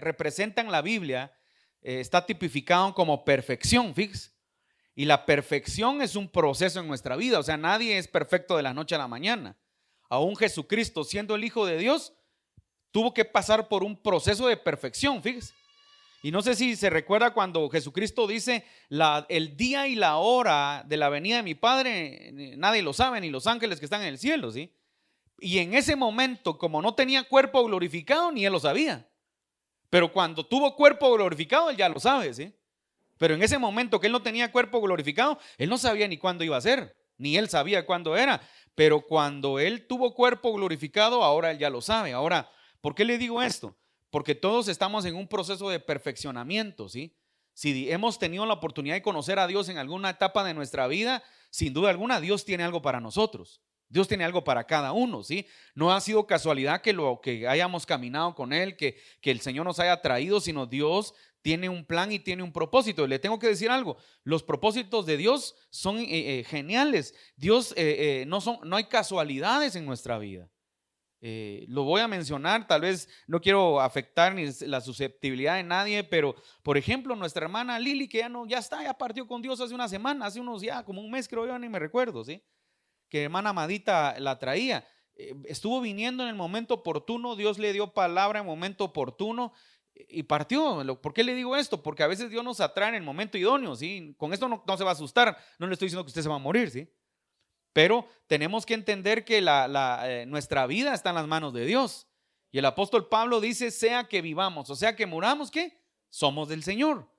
representa en la Biblia está tipificado como perfección, fíjese. Y la perfección es un proceso en nuestra vida. O sea, nadie es perfecto de la noche a la mañana. Aún Jesucristo, siendo el Hijo de Dios, tuvo que pasar por un proceso de perfección, fíjese. Y no sé si se recuerda cuando Jesucristo dice el día y la hora de la venida de mi Padre, nadie lo sabe, ni los ángeles que están en el cielo, ¿sí? Y en ese momento, como no tenía cuerpo glorificado, ni él lo sabía. Pero cuando tuvo cuerpo glorificado, él ya lo sabe, ¿sí? Pero en ese momento que él no tenía cuerpo glorificado, él no sabía ni cuándo iba a ser, ni él sabía cuándo era. Pero cuando él tuvo cuerpo glorificado, ahora él ya lo sabe. Ahora, ¿por qué le digo esto? Porque todos estamos en un proceso de perfeccionamiento, ¿sí? Si hemos tenido la oportunidad de conocer a Dios en alguna etapa de nuestra vida, sin duda alguna Dios tiene algo para nosotros. Dios tiene algo para cada uno, ¿sí? No ha sido casualidad que hayamos caminado con Él, que el Señor nos haya traído, sino Dios tiene un plan y tiene un propósito. Le tengo que decir algo, los propósitos de Dios son geniales. Dios no hay casualidades en nuestra vida. Lo voy a mencionar, tal vez no quiero afectar ni la susceptibilidad de nadie, pero por ejemplo nuestra hermana Lili, que ya partió con Dios hace una semana, hace unos ya como un mes creo yo, ni me recuerdo, ¿sí? Que hermana Amadita la traía, estuvo viniendo en el momento oportuno, Dios le dio palabra en el momento oportuno y partió. ¿Por qué le digo esto? Porque a veces Dios nos atrae en el momento idóneo, ¿sí? Con esto no se va a asustar, no le estoy diciendo que usted se va a morir, ¿sí? Pero tenemos que entender que nuestra vida está en las manos de Dios. Y el apóstol Pablo dice, sea que vivamos o sea que muramos, ¿qué? Somos del Señor.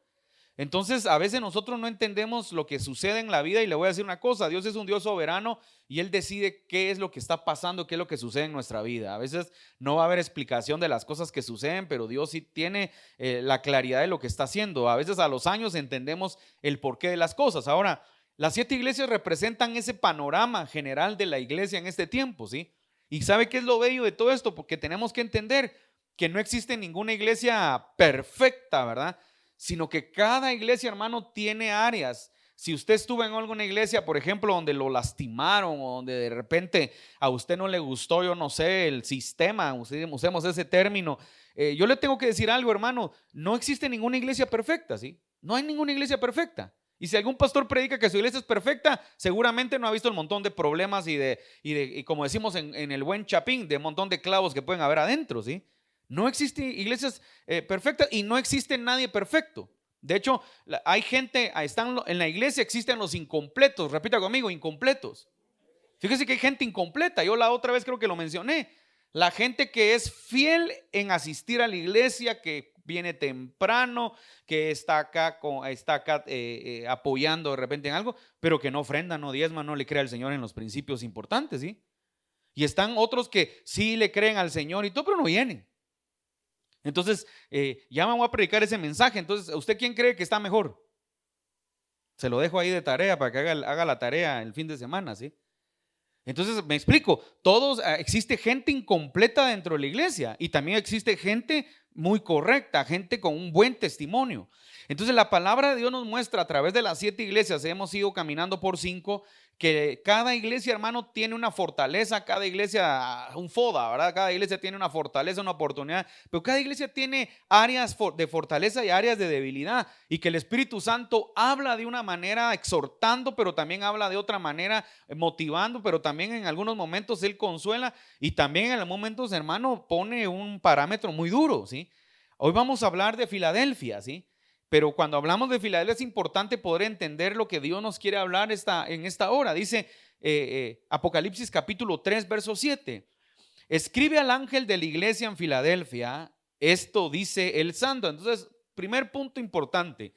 Entonces a veces nosotros no entendemos lo que sucede en la vida y le voy a decir una cosa, Dios es un Dios soberano y Él decide qué es lo que está pasando, qué es lo que sucede en nuestra vida. A veces no va a haber explicación de las cosas que suceden, pero Dios sí tiene la claridad de lo que está haciendo. A veces a los años entendemos el porqué de las cosas. Ahora, las 7 iglesias representan ese panorama general de la iglesia en este tiempo, ¿sí? ¿Y sabe qué es lo bello de todo esto? Porque tenemos que entender que no existe ninguna iglesia perfecta, ¿verdad? Sino que cada iglesia, hermano, tiene áreas. Si usted estuvo en alguna iglesia, por ejemplo, donde lo lastimaron o donde de repente a usted no le gustó, yo no sé, el sistema, usemos ese término, yo le tengo que decir algo, hermano, no existe ninguna iglesia perfecta, ¿sí? No hay ninguna iglesia perfecta. Y si algún pastor predica que su iglesia es perfecta, seguramente no ha visto el montón de problemas y como decimos en el buen chapín, de un montón de clavos que pueden haber adentro, ¿sí? No existen iglesias perfectas y no existe nadie perfecto. De hecho, hay gente, en la iglesia existen los incompletos. Repita conmigo, incompletos. Fíjese que hay gente incompleta. Yo la otra vez creo que lo mencioné. La gente que es fiel en asistir a la iglesia, que viene temprano, que está acá apoyando de repente en algo, pero que no ofrenda, no diezma, no le cree al Señor en los principios importantes, ¿sí? Y están otros que sí le creen al Señor y todo, pero no vienen. Entonces, ya me voy a predicar ese mensaje. Entonces, ¿usted quién cree que está mejor? Se lo dejo ahí de tarea para que haga la tarea el fin de semana, ¿sí? Entonces, me explico, existe gente incompleta dentro de la iglesia y también existe gente muy correcta, gente con un buen testimonio. Entonces, la palabra de Dios nos muestra a través de las 7 iglesias, hemos ido caminando por 5, que cada iglesia, hermano, tiene una fortaleza, cada iglesia, un foda, ¿verdad? Cada iglesia tiene una fortaleza, una oportunidad, pero cada iglesia tiene áreas de fortaleza y áreas de debilidad, y que el Espíritu Santo habla de una manera exhortando, pero también habla de otra manera motivando, pero también en algunos momentos Él consuela y también en algunos momentos, hermano, pone un parámetro muy duro, ¿sí? Hoy vamos a hablar de Filadelfia, ¿sí? Pero cuando hablamos de Filadelfia es importante poder entender lo que Dios nos quiere hablar en esta hora. Dice Apocalipsis capítulo 3, verso 7. Escribe al ángel de la iglesia en Filadelfia, esto dice el santo. Entonces, primer punto importante.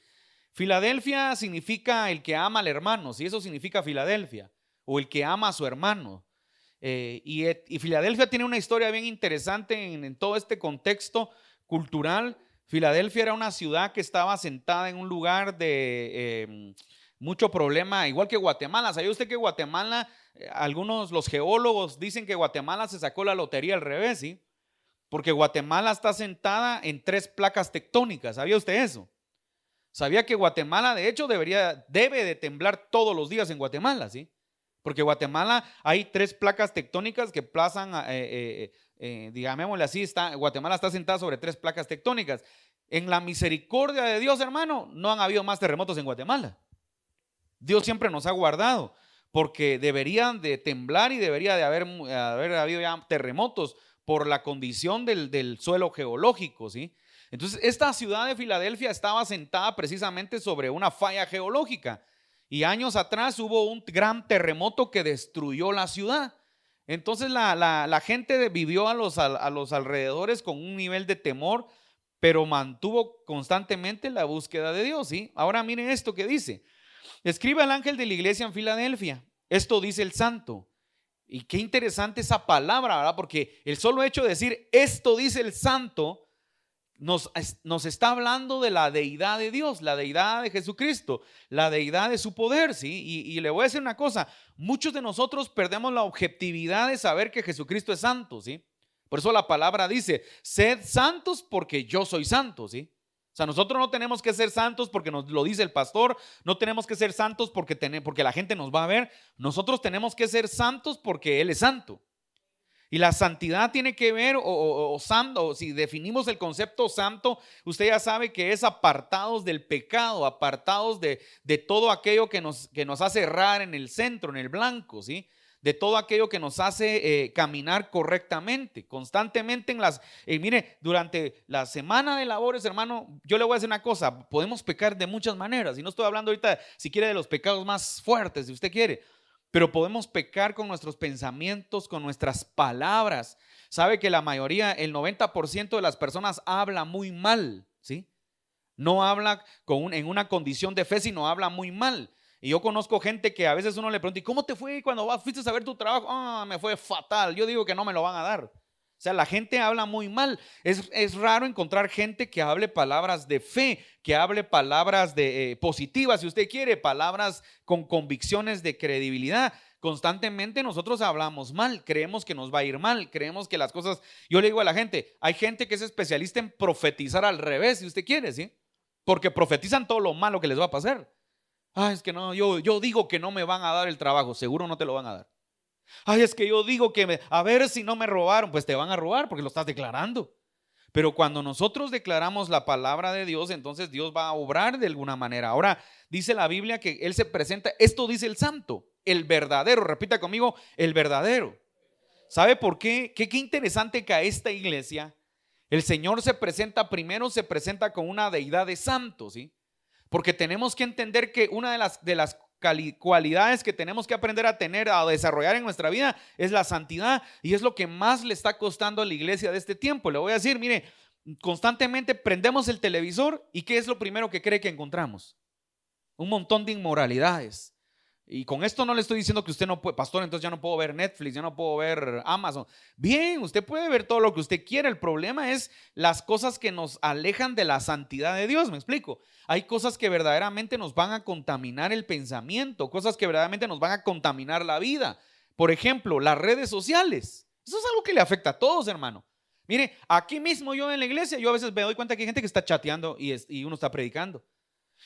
Filadelfia significa el que ama al hermano, ¿sí? Eso significa Filadelfia, o el que ama a su hermano. Y Filadelfia tiene una historia bien interesante en todo este contexto cultural. Filadelfia era una ciudad que estaba asentada en un lugar de mucho problema, igual que Guatemala. ¿Sabía usted que Guatemala, los geólogos dicen que Guatemala se sacó la lotería al revés, ¿sí? Porque Guatemala está asentada en 3 placas tectónicas. ¿Sabía usted eso? ¿Sabía que Guatemala, de hecho, debe de temblar todos los días en Guatemala, ¿sí? Porque Guatemala hay 3 placas tectónicas que plazan, digámosle así, Guatemala está sentada sobre 3 placas tectónicas. En la misericordia de Dios, hermano, no han habido más terremotos en Guatemala. Dios siempre nos ha guardado, porque deberían de temblar y debería de haber habido ya terremotos por la condición del suelo geológico, ¿sí? Entonces, esta ciudad de Filadelfia estaba sentada precisamente sobre una falla geológica. Y años atrás hubo un gran terremoto que destruyó la ciudad. Entonces la gente vivió a los alrededores con un nivel de temor, pero mantuvo constantemente la búsqueda de Dios, ¿sí? Ahora miren esto que dice. Escribe al ángel de la iglesia en Filadelfia. Esto dice el santo. Y qué interesante esa palabra, ¿verdad? Porque el solo hecho de decir esto dice el santo nos está hablando de la deidad de Dios, la deidad de Jesucristo, la deidad de su poder, ¿sí? Y le voy a decir una cosa, muchos de nosotros perdemos la objetividad de saber que Jesucristo es santo, ¿sí? Por eso la palabra dice, sed santos porque yo soy santo, ¿sí? O sea, nosotros no tenemos que ser santos porque nos lo dice el pastor, no tenemos que ser santos porque la gente nos va a ver, nosotros tenemos que ser santos porque Él es santo. Y la santidad tiene que ver, o santo, si definimos el concepto santo, usted ya sabe que es apartados del pecado, apartados de todo aquello que nos hace errar en el centro, en el blanco, ¿sí? De todo aquello que nos hace caminar correctamente, constantemente mire, durante la semana de labores, hermano, yo le voy a decir una cosa, podemos pecar de muchas maneras, y no estoy hablando ahorita, si quiere, de los pecados más fuertes, si usted quiere, pero podemos pecar con nuestros pensamientos, con nuestras palabras. Sabe que la mayoría, el 90% de las personas habla muy mal, ¿sí? No habla en una condición de fe, sino habla muy mal. Y yo conozco gente que a veces uno le pregunta, ¿y cómo te fue cuando fuiste a ver tu trabajo? Me fue fatal. Yo digo que no me lo van a dar. O sea, la gente habla muy mal. Es raro encontrar gente que hable palabras de fe, que hable palabras positivas, si usted quiere, palabras con convicciones de credibilidad. Constantemente nosotros hablamos mal, creemos que nos va a ir mal, creemos que las cosas… Yo le digo a la gente, hay gente que es especialista en profetizar al revés, si usted quiere, ¿sí? Porque profetizan todo lo malo que les va a pasar. Es que no, yo digo que no me van a dar el trabajo, seguro no te lo van a dar. Es que yo digo que a ver si no me robaron, pues te van a robar porque lo estás declarando. Pero cuando nosotros declaramos la palabra de Dios, entonces Dios va a obrar de alguna manera. Ahora dice la Biblia que Él se presenta, esto dice el santo, el verdadero, repita conmigo, el verdadero. ¿Sabe por qué? Qué interesante que a esta iglesia el Señor se presenta con una deidad de santos, ¿sí? Porque tenemos que entender que una de las cualidades que tenemos que aprender a tener, a desarrollar en nuestra vida es la santidad, y es lo que más le está costando a la iglesia de este tiempo. Le voy a decir, mire, constantemente prendemos el televisor y ¿qué es lo primero que cree que encontramos? Un montón de inmoralidades. Y con esto no le estoy diciendo que usted no puede, pastor, entonces ya no puedo ver Netflix, ya no puedo ver Amazon. Bien, usted puede ver todo lo que usted quiera. El problema es las cosas que nos alejan de la santidad de Dios. ¿Me explico? Hay cosas que verdaderamente nos van a contaminar el pensamiento, cosas que verdaderamente nos van a contaminar la vida. Por ejemplo, las redes sociales. Eso es algo que le afecta a todos, hermano. Mire, aquí mismo yo en la iglesia, yo a veces me doy cuenta que hay gente que está chateando y uno está predicando.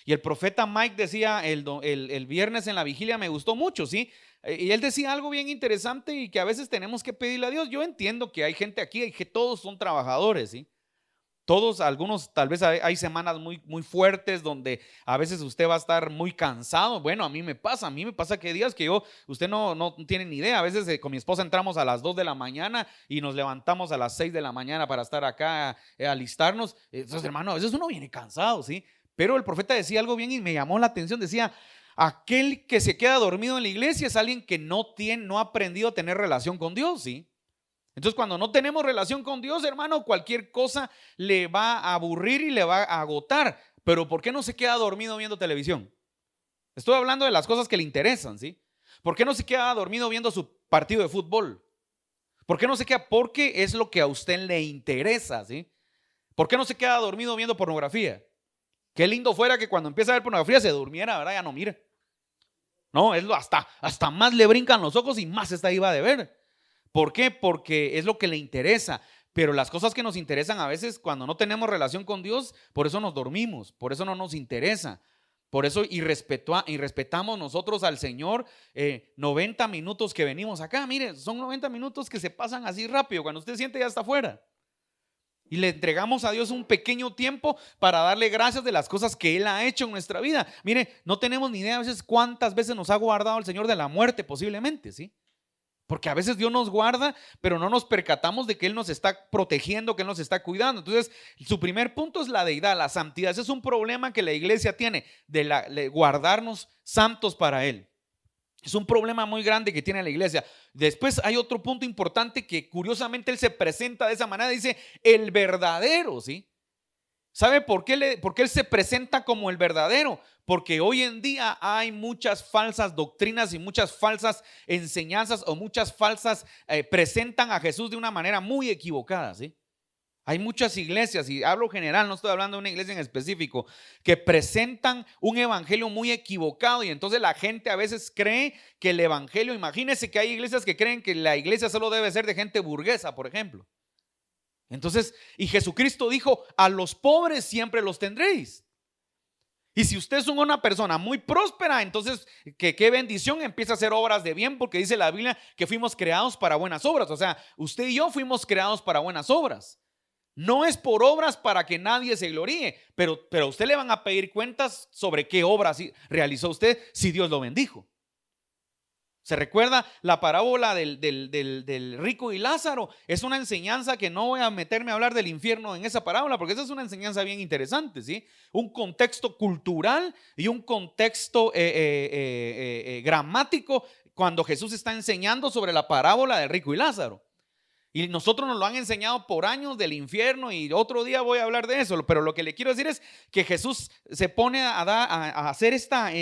Y el profeta Mike decía el viernes en la vigilia, me gustó mucho, ¿sí? Y él decía algo bien interesante y que a veces tenemos que pedirle a Dios. Yo entiendo que hay gente aquí y que todos son trabajadores, ¿sí? Todos, algunos, tal vez hay semanas muy, muy fuertes donde a veces usted va a estar muy cansado. Bueno, a mí me pasa que hay días que usted no tiene ni idea. A veces con mi esposa entramos a las 2 de la mañana y nos levantamos a las 6 de la mañana para estar acá, alistarnos. Entonces, hermano, a veces uno viene cansado, ¿sí? Pero el profeta decía algo bien y me llamó la atención. Decía, aquel que se queda dormido en la iglesia es alguien que no ha aprendido a tener relación con Dios, ¿sí? Entonces, cuando no tenemos relación con Dios, hermano, cualquier cosa le va a aburrir y le va a agotar. Pero ¿por qué no se queda dormido viendo televisión? Estoy hablando de las cosas que le interesan, ¿sí? ¿Por qué no se queda dormido viendo su partido de fútbol? ¿Por qué no se queda? Porque es lo que a usted le interesa, ¿sí? ¿Por qué no se queda dormido viendo pornografía? Qué lindo fuera que cuando empieza a ver pornografía se durmiera, ¿verdad? Ya no mire. No, hasta más le brincan los ojos y más está iba de ver. ¿Por qué? Porque es lo que le interesa. Pero las cosas que nos interesan a veces cuando no tenemos relación con Dios, por eso nos dormimos, por eso no nos interesa. Por eso y respetamos nosotros al Señor 90 minutos que venimos acá. Mire, son 90 minutos que se pasan así rápido. Cuando usted siente ya está afuera. Y le entregamos a Dios un pequeño tiempo para darle gracias de las cosas que Él ha hecho en nuestra vida. Mire, no tenemos ni idea a veces cuántas veces nos ha guardado el Señor de la muerte posiblemente, ¿sí? Porque a veces Dios nos guarda, pero no nos percatamos de que Él nos está protegiendo, que Él nos está cuidando. Entonces, su primer punto es la deidad, la santidad. Ese es un problema que la iglesia tiene, de guardarnos santos para Él. Es un problema muy grande que tiene la iglesia. Después hay otro punto importante que curiosamente Él se presenta de esa manera. Dice, el verdadero, ¿sí? ¿Sabe por qué Él se presenta como el verdadero? Porque hoy en día hay muchas falsas doctrinas y muchas falsas enseñanzas o muchas falsas presentan a Jesús de una manera muy equivocada, ¿sí? Hay muchas iglesias, y hablo general, no estoy hablando de una iglesia en específico, que presentan un evangelio muy equivocado y entonces la gente a veces cree que el evangelio, imagínense que hay iglesias que creen que la iglesia solo debe ser de gente burguesa, por ejemplo. Entonces, y Jesucristo dijo, a los pobres siempre los tendréis. Y si usted es una persona muy próspera, entonces qué bendición, empieza a hacer obras de bien, porque dice la Biblia que fuimos creados para buenas obras. O sea, usted y yo fuimos creados para buenas obras. No es por obras para que nadie se gloríe, pero a usted le van a pedir cuentas sobre qué obras realizó usted si Dios lo bendijo. ¿Se recuerda la parábola del rico y Lázaro? Es una enseñanza que no voy a meterme a hablar del infierno en esa parábola, porque esa es una enseñanza bien interesante, ¿sí? Un contexto cultural y un contexto gramático cuando Jesús está enseñando sobre la parábola del rico y Lázaro. Y nosotros nos lo han enseñado por años del infierno y otro día voy a hablar de eso. Pero lo que le quiero decir es que Jesús se pone a hacer esta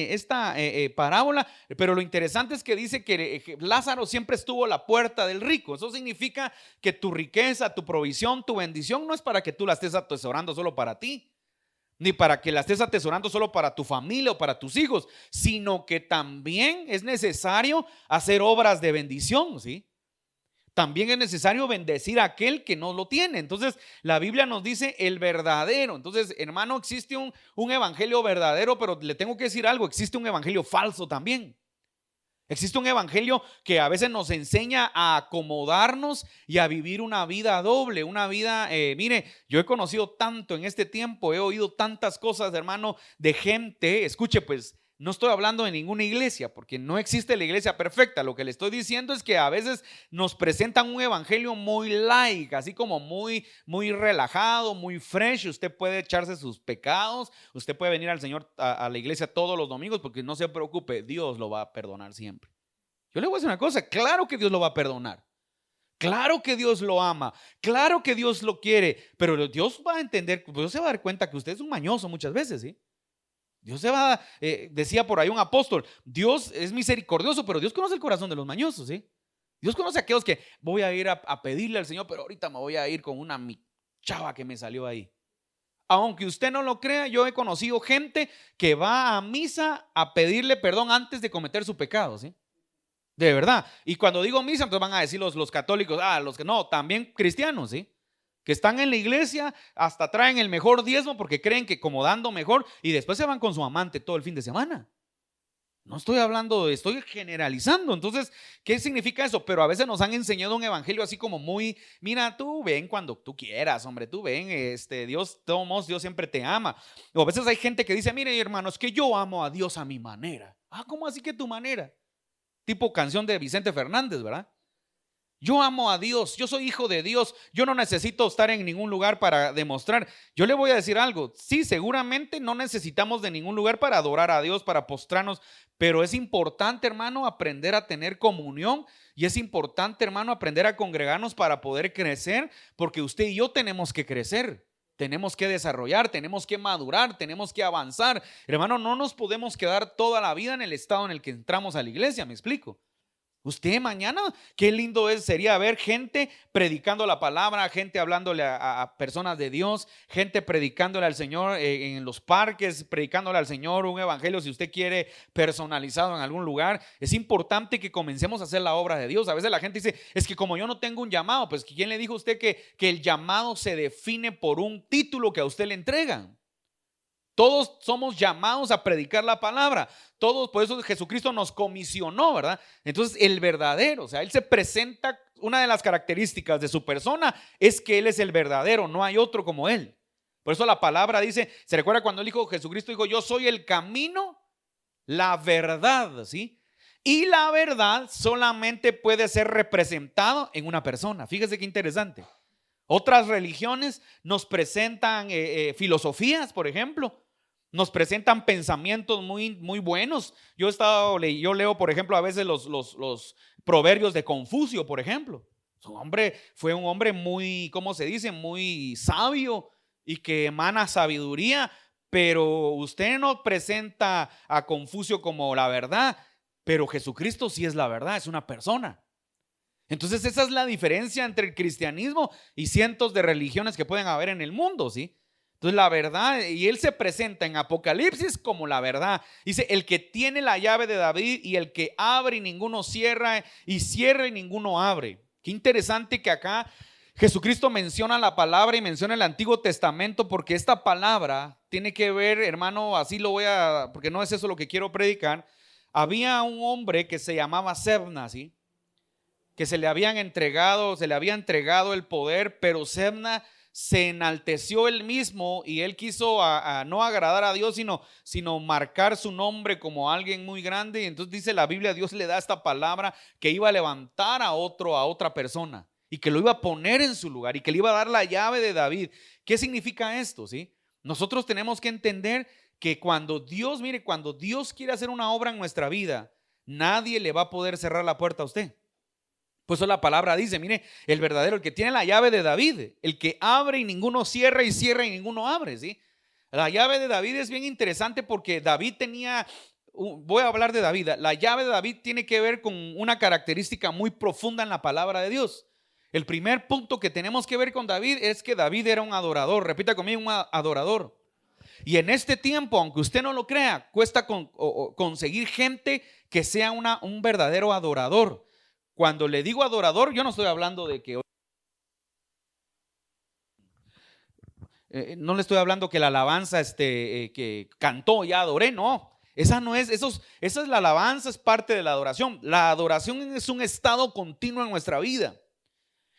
parábola. Pero lo interesante es que dice que Lázaro siempre estuvo a la puerta del rico. Eso significa que tu riqueza, tu provisión, tu bendición no es para que tú la estés atesorando solo para ti, ni para que la estés atesorando solo para tu familia o para tus hijos, sino que también es necesario hacer obras de bendición, ¿sí? También es necesario bendecir a aquel que no lo tiene. Entonces la Biblia nos dice el verdadero. Entonces, hermano, existe un evangelio verdadero, pero le tengo que decir algo, existe un evangelio falso también. Existe un evangelio que a veces nos enseña a acomodarnos y a vivir una vida doble, una vida, mire, yo he conocido tanto en este tiempo, he oído tantas cosas, hermano, de gente, escuche pues, no estoy hablando de ninguna iglesia, porque no existe la iglesia perfecta. Lo que le estoy diciendo es que a veces nos presentan un evangelio muy light, así como muy relajado, muy fresh. Usted puede echarse sus pecados, usted puede venir al Señor a la iglesia todos los domingos, porque no se preocupe, Dios lo va a perdonar siempre. Yo le voy a decir una cosa, claro que Dios lo va a perdonar. Claro que Dios lo ama, claro que Dios lo quiere, pero Dios va a entender, Dios se va a dar cuenta que usted es un mañoso muchas veces, ¿sí? Dios se va, decía por ahí un apóstol, Dios es misericordioso, pero Dios conoce el corazón de los mañosos, ¿sí? Dios conoce a aquellos que voy a ir a pedirle al Señor, pero ahorita me voy a ir con una chava que me salió ahí. Aunque usted no lo crea, yo he conocido gente que va a misa a pedirle perdón antes de cometer su pecado, ¿sí? De verdad. Y cuando digo misa, entonces van a decir los católicos, los que no, también cristianos, ¿sí? Que están en la iglesia, hasta traen el mejor diezmo porque creen que como dando mejor y después se van con su amante todo el fin de semana. No estoy hablando, estoy generalizando. Entonces, ¿qué significa eso? Pero a veces nos han enseñado un evangelio así como muy, mira, tú ven cuando tú quieras, hombre, tú ven, Dios, todos, Dios siempre te ama. O a veces hay gente que dice, mire, hermanos, que yo amo a Dios a mi manera. ¿Cómo así que tu manera? Tipo canción de Vicente Fernández, ¿verdad? Yo amo a Dios, yo soy hijo de Dios, yo no necesito estar en ningún lugar para demostrar. Yo le voy a decir algo, sí, seguramente no necesitamos de ningún lugar para adorar a Dios, para postrarnos, pero es importante, hermano, aprender a tener comunión y es importante, hermano, aprender a congregarnos para poder crecer, porque usted y yo tenemos que crecer. Tenemos que desarrollar, tenemos que madurar, tenemos que avanzar. Hermano, no nos podemos quedar toda la vida en el estado en el que entramos a la iglesia, ¿me explico? Usted mañana, qué lindo sería ver gente predicando la palabra, gente hablándole a personas de Dios, gente predicándole al Señor en los parques, predicándole al Señor un evangelio, si usted quiere, personalizado en algún lugar. Es importante que comencemos a hacer la obra de Dios. A veces la gente dice, es que como yo no tengo un llamado, pues ¿quién le dijo a usted que el llamado se define por un título que a usted le entregan? Todos somos llamados a predicar la palabra. Todos, por eso Jesucristo nos comisionó, ¿verdad? Entonces, el verdadero, o sea, Él se presenta, una de las características de su persona es que Él es el verdadero, no hay otro como Él. Por eso la palabra dice, ¿se recuerda cuando Él dijo, Jesucristo dijo, yo soy el camino, la verdad, ¿sí? Y la verdad solamente puede ser representado en una persona. Fíjese qué interesante. Otras religiones nos presentan filosofías, por ejemplo. Nos presentan pensamientos muy buenos. Yo leo, por ejemplo, a veces los proverbios de Confucio, por ejemplo. Fue un hombre muy, ¿cómo se dice? Muy sabio y que emana sabiduría, pero usted no presenta a Confucio como la verdad, pero Jesucristo sí es la verdad, es una persona. Entonces esa es la diferencia entre el cristianismo y cientos de religiones que pueden haber en el mundo, ¿sí? Entonces la verdad, y Él se presenta en Apocalipsis como la verdad. Dice, el que tiene la llave de David y el que abre y ninguno cierra y cierra y ninguno abre. Qué interesante que acá Jesucristo menciona la palabra y menciona el Antiguo Testamento, porque esta palabra tiene que ver, hermano, así lo voy a, porque no es eso lo que quiero predicar. Había un hombre que se llamaba Sebna, ¿sí? Que se le había entregado el poder, pero Sebna se enalteció él mismo y él quiso no agradar a Dios, sino marcar su nombre como alguien muy grande. Y entonces dice la Biblia, Dios le da esta palabra que iba a levantar a otra persona y que lo iba a poner en su lugar y que le iba a dar la llave de David. ¿Qué significa esto? ¿Sí? Nosotros tenemos que entender que cuando Dios quiere hacer una obra en nuestra vida, nadie le va a poder cerrar la puerta a usted. Por eso la palabra dice, mire, el verdadero, el que tiene la llave de David, el que abre y ninguno cierra y cierra y ninguno abre, ¿sí? La llave de David es bien interesante porque David voy a hablar de David, la llave de David tiene que ver con una característica muy profunda en la palabra de Dios. El primer punto que tenemos que ver con David es que David era un adorador, repita conmigo, un adorador. Y en este tiempo, aunque usted no lo crea, cuesta conseguir gente que sea un verdadero adorador. Cuando le digo adorador, yo no estoy hablando de que no le estoy hablando que la alabanza que cantó ya adoré, no. Esa no es, esa es la alabanza, es parte de la adoración. La adoración es un estado continuo en nuestra vida,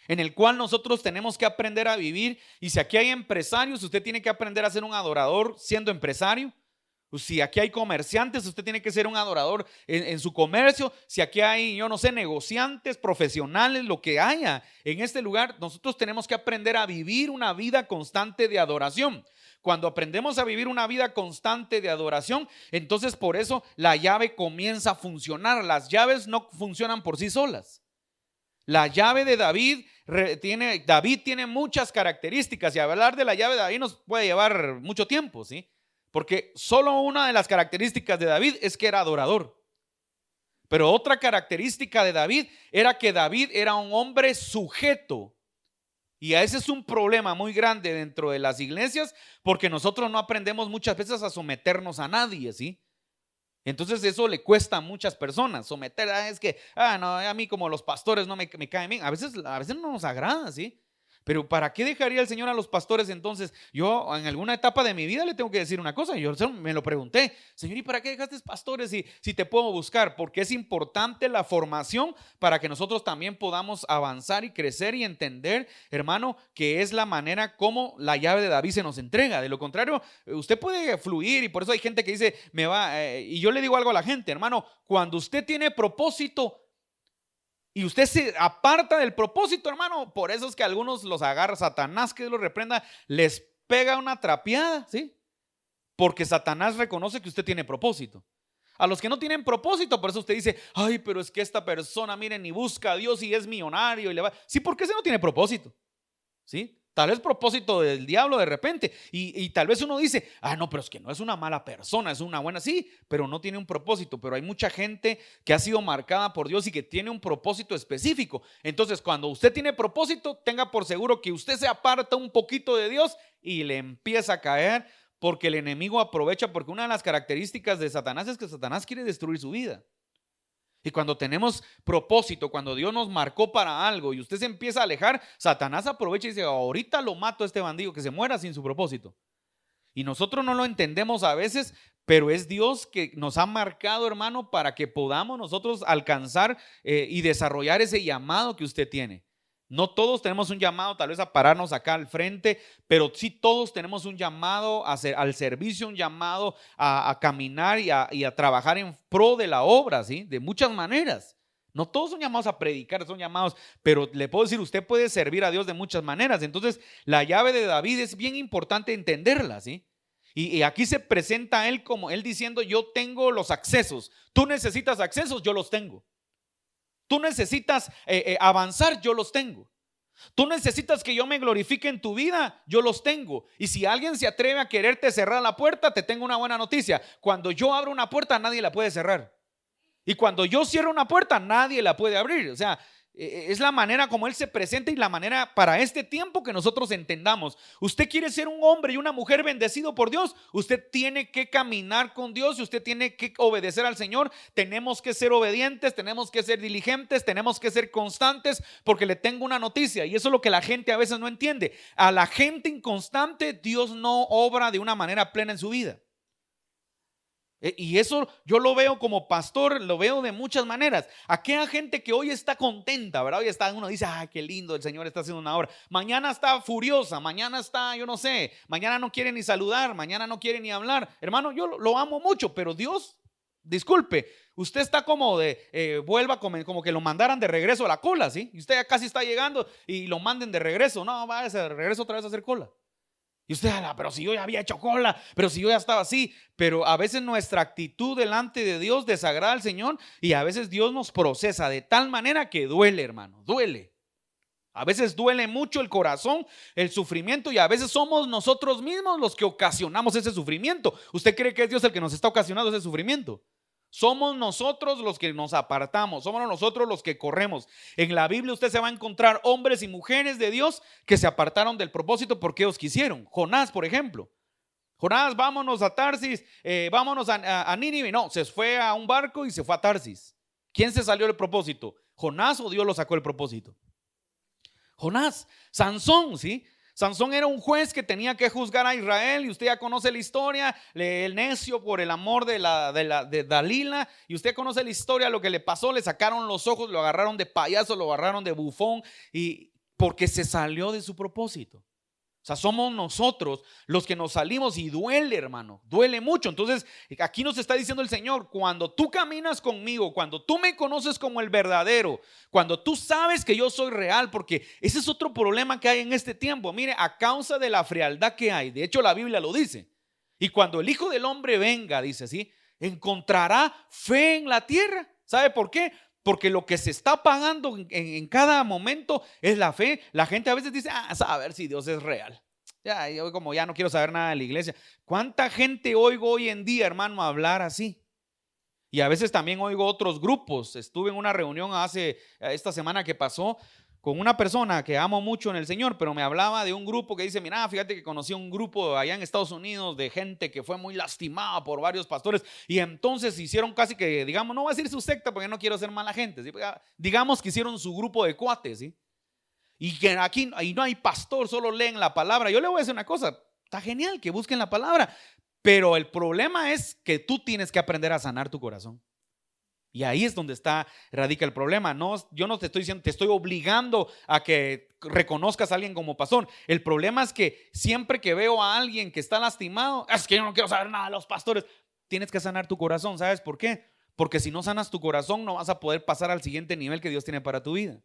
en el cual nosotros tenemos que aprender a vivir. Y si aquí hay empresarios, usted tiene que aprender a ser un adorador siendo empresario. Si aquí hay comerciantes, usted tiene que ser un adorador en su comercio. Si aquí hay, yo no sé, negociantes, profesionales, lo que haya en este lugar, nosotros tenemos que aprender a vivir una vida constante de adoración. Cuando aprendemos a vivir una vida constante de adoración, entonces por eso la llave comienza a funcionar. Las llaves no funcionan por sí solas. La llave de David tiene muchas características, y hablar de la llave de David nos puede llevar mucho tiempo, ¿sí? Porque solo una de las características de David es que era adorador. Pero otra característica de David era que David era un hombre sujeto. Y ese es un problema muy grande dentro de las iglesias, porque nosotros no aprendemos muchas veces a someternos a nadie, ¿sí? Entonces eso le cuesta a muchas personas someter. Es que, no, a mí como los pastores no me caen bien. A veces no nos agrada, ¿sí? Pero ¿para qué dejaría el Señor a los pastores entonces? Yo en alguna etapa de mi vida le tengo que decir una cosa. Yo me lo pregunté, Señor, ¿y para qué dejaste pastores si te puedo buscar? Porque es importante la formación para que nosotros también podamos avanzar y crecer y entender, hermano, que es la manera como la llave de David se nos entrega. De lo contrario, usted puede fluir, y por eso hay gente que dice, y yo le digo algo a la gente, hermano, cuando usted tiene propósito y usted se aparta del propósito, hermano, por eso es que a algunos los agarra Satanás, que los reprenda, les pega una trapeada, ¿sí? Porque Satanás reconoce que usted tiene propósito. A los que no tienen propósito, por eso usted dice, ay, pero es que esta persona, miren, ni busca a Dios y es millonario y le va. Sí, porque ese no tiene propósito, ¿sí? Tal vez propósito del diablo de repente. Y tal vez uno dice, no, pero es que no es una mala persona, es una buena, sí, pero no tiene un propósito. Pero hay mucha gente que ha sido marcada por Dios y que tiene un propósito específico. Entonces, cuando usted tiene propósito, tenga por seguro que usted se aparta un poquito de Dios y le empieza a caer, porque el enemigo aprovecha, porque una de las características de Satanás es que Satanás quiere destruir su vida. Y cuando tenemos propósito, cuando Dios nos marcó para algo y usted se empieza a alejar, Satanás aprovecha y dice, ahorita lo mato a este bandido, que se muera sin su propósito. Y nosotros no lo entendemos a veces, pero es Dios que nos ha marcado, hermano, para que podamos nosotros alcanzar y desarrollar ese llamado que usted tiene. No todos tenemos un llamado tal vez a pararnos acá al frente, pero sí todos tenemos un llamado al servicio, un llamado a caminar y a trabajar en pro de la obra, ¿sí? De muchas maneras. No todos son llamados a predicar, son llamados, pero le puedo decir, usted puede servir a Dios de muchas maneras. Entonces, la llave de David es bien importante entenderla, ¿sí? Y aquí se presenta a él como él diciendo, yo tengo los accesos. Tú necesitas accesos, yo los tengo. Tú necesitas avanzar, yo los tengo. Tú necesitas que yo me glorifique en tu vida, yo los tengo. Y si alguien se atreve a quererte cerrar la puerta, te tengo una buena noticia. Cuando yo abro una puerta, nadie la puede cerrar. Y cuando yo cierro una puerta, nadie la puede abrir. O sea, es la manera como Él se presenta y la manera para este tiempo que nosotros entendamos. Usted quiere ser un hombre y una mujer bendecido por Dios. Usted tiene que caminar con Dios y usted tiene que obedecer al Señor. Tenemos que ser obedientes, tenemos que ser diligentes, tenemos que ser constantes, porque le tengo una noticia y eso es lo que la gente a veces no entiende. A la gente inconstante, Dios no obra de una manera plena en su vida. Y eso yo lo veo como pastor, lo veo de muchas maneras. Aquella gente que hoy está contenta, ¿verdad? Hoy está, uno dice, ay, qué lindo, el Señor está haciendo una obra. Mañana está furiosa, mañana está, yo no sé, mañana no quiere ni saludar, mañana no quiere ni hablar. Hermano, yo lo amo mucho, pero Dios, disculpe, usted está como vuelva como que lo mandaran de regreso a la cola, ¿sí? Y usted ya casi está llegando y lo manden de regreso. No, vaya de regreso otra vez a hacer cola. Y usted, pero si yo ya había hecho cola, pero si yo ya estaba así. Pero a veces nuestra actitud delante de Dios desagrada al Señor y a veces Dios nos procesa de tal manera que duele, hermano, duele. A veces duele mucho el corazón, el sufrimiento, y a veces somos nosotros mismos los que ocasionamos ese sufrimiento. ¿Usted cree que es Dios el que nos está ocasionando ese sufrimiento? Somos nosotros los que nos apartamos, somos nosotros los que corremos. En la Biblia usted se va a encontrar hombres y mujeres de Dios que se apartaron del propósito porque ellos quisieron. Jonás, por ejemplo. Jonás, vámonos a Tarsis, vámonos a Nínive. No, se fue a un barco y se fue a Tarsis. ¿Quién se salió del propósito? ¿Jonás o Dios lo sacó del propósito? Jonás. Sansón, ¿sí? Sansón era un juez que tenía que juzgar a Israel y usted ya conoce la historia, el necio por el amor de Dalila, y usted conoce la historia, lo que le pasó, le sacaron los ojos, lo agarraron de payaso, lo agarraron de bufón, y porque se salió de su propósito. O sea, somos nosotros los que nos salimos y duele, hermano, duele mucho. Entonces, aquí nos está diciendo el Señor, cuando tú caminas conmigo, cuando tú me conoces como el verdadero, cuando tú sabes que yo soy real, porque ese es otro problema que hay en este tiempo. Mire, a causa de la frialdad que hay, de hecho la Biblia lo dice. Y cuando el Hijo del Hombre venga, dice así, encontrará fe en la tierra. ¿Sabe por qué? Porque lo que se está pagando en cada momento es la fe. La gente a veces dice, a ver si Dios es real. Ya, yo como ya no quiero saber nada de la iglesia. ¿Cuánta gente oigo hoy en día, hermano, hablar así? Y a veces también oigo otros grupos. Estuve en una reunión esta semana que pasó con una persona que amo mucho en el Señor, pero me hablaba de un grupo que dice, mira, fíjate que conocí un grupo allá en Estados Unidos de gente que fue muy lastimada por varios pastores y entonces hicieron casi que, digamos, no voy a decir su secta porque no quiero ser mala gente, ¿sí? Digamos que hicieron su grupo de cuates, ¿sí? Y que aquí no hay pastor, solo leen la palabra. Yo le voy a decir una cosa, está genial que busquen la palabra, pero el problema es que tú tienes que aprender a sanar tu corazón. Y ahí es donde radica el problema. No, yo no te estoy diciendo, te estoy obligando a que reconozcas a alguien como pastor. El problema es que siempre que veo a alguien que está lastimado, es que yo no quiero saber nada de los pastores. Tienes que sanar tu corazón. ¿Sabes por qué? Porque si no sanas tu corazón, no vas a poder pasar al siguiente nivel que Dios tiene para tu vida.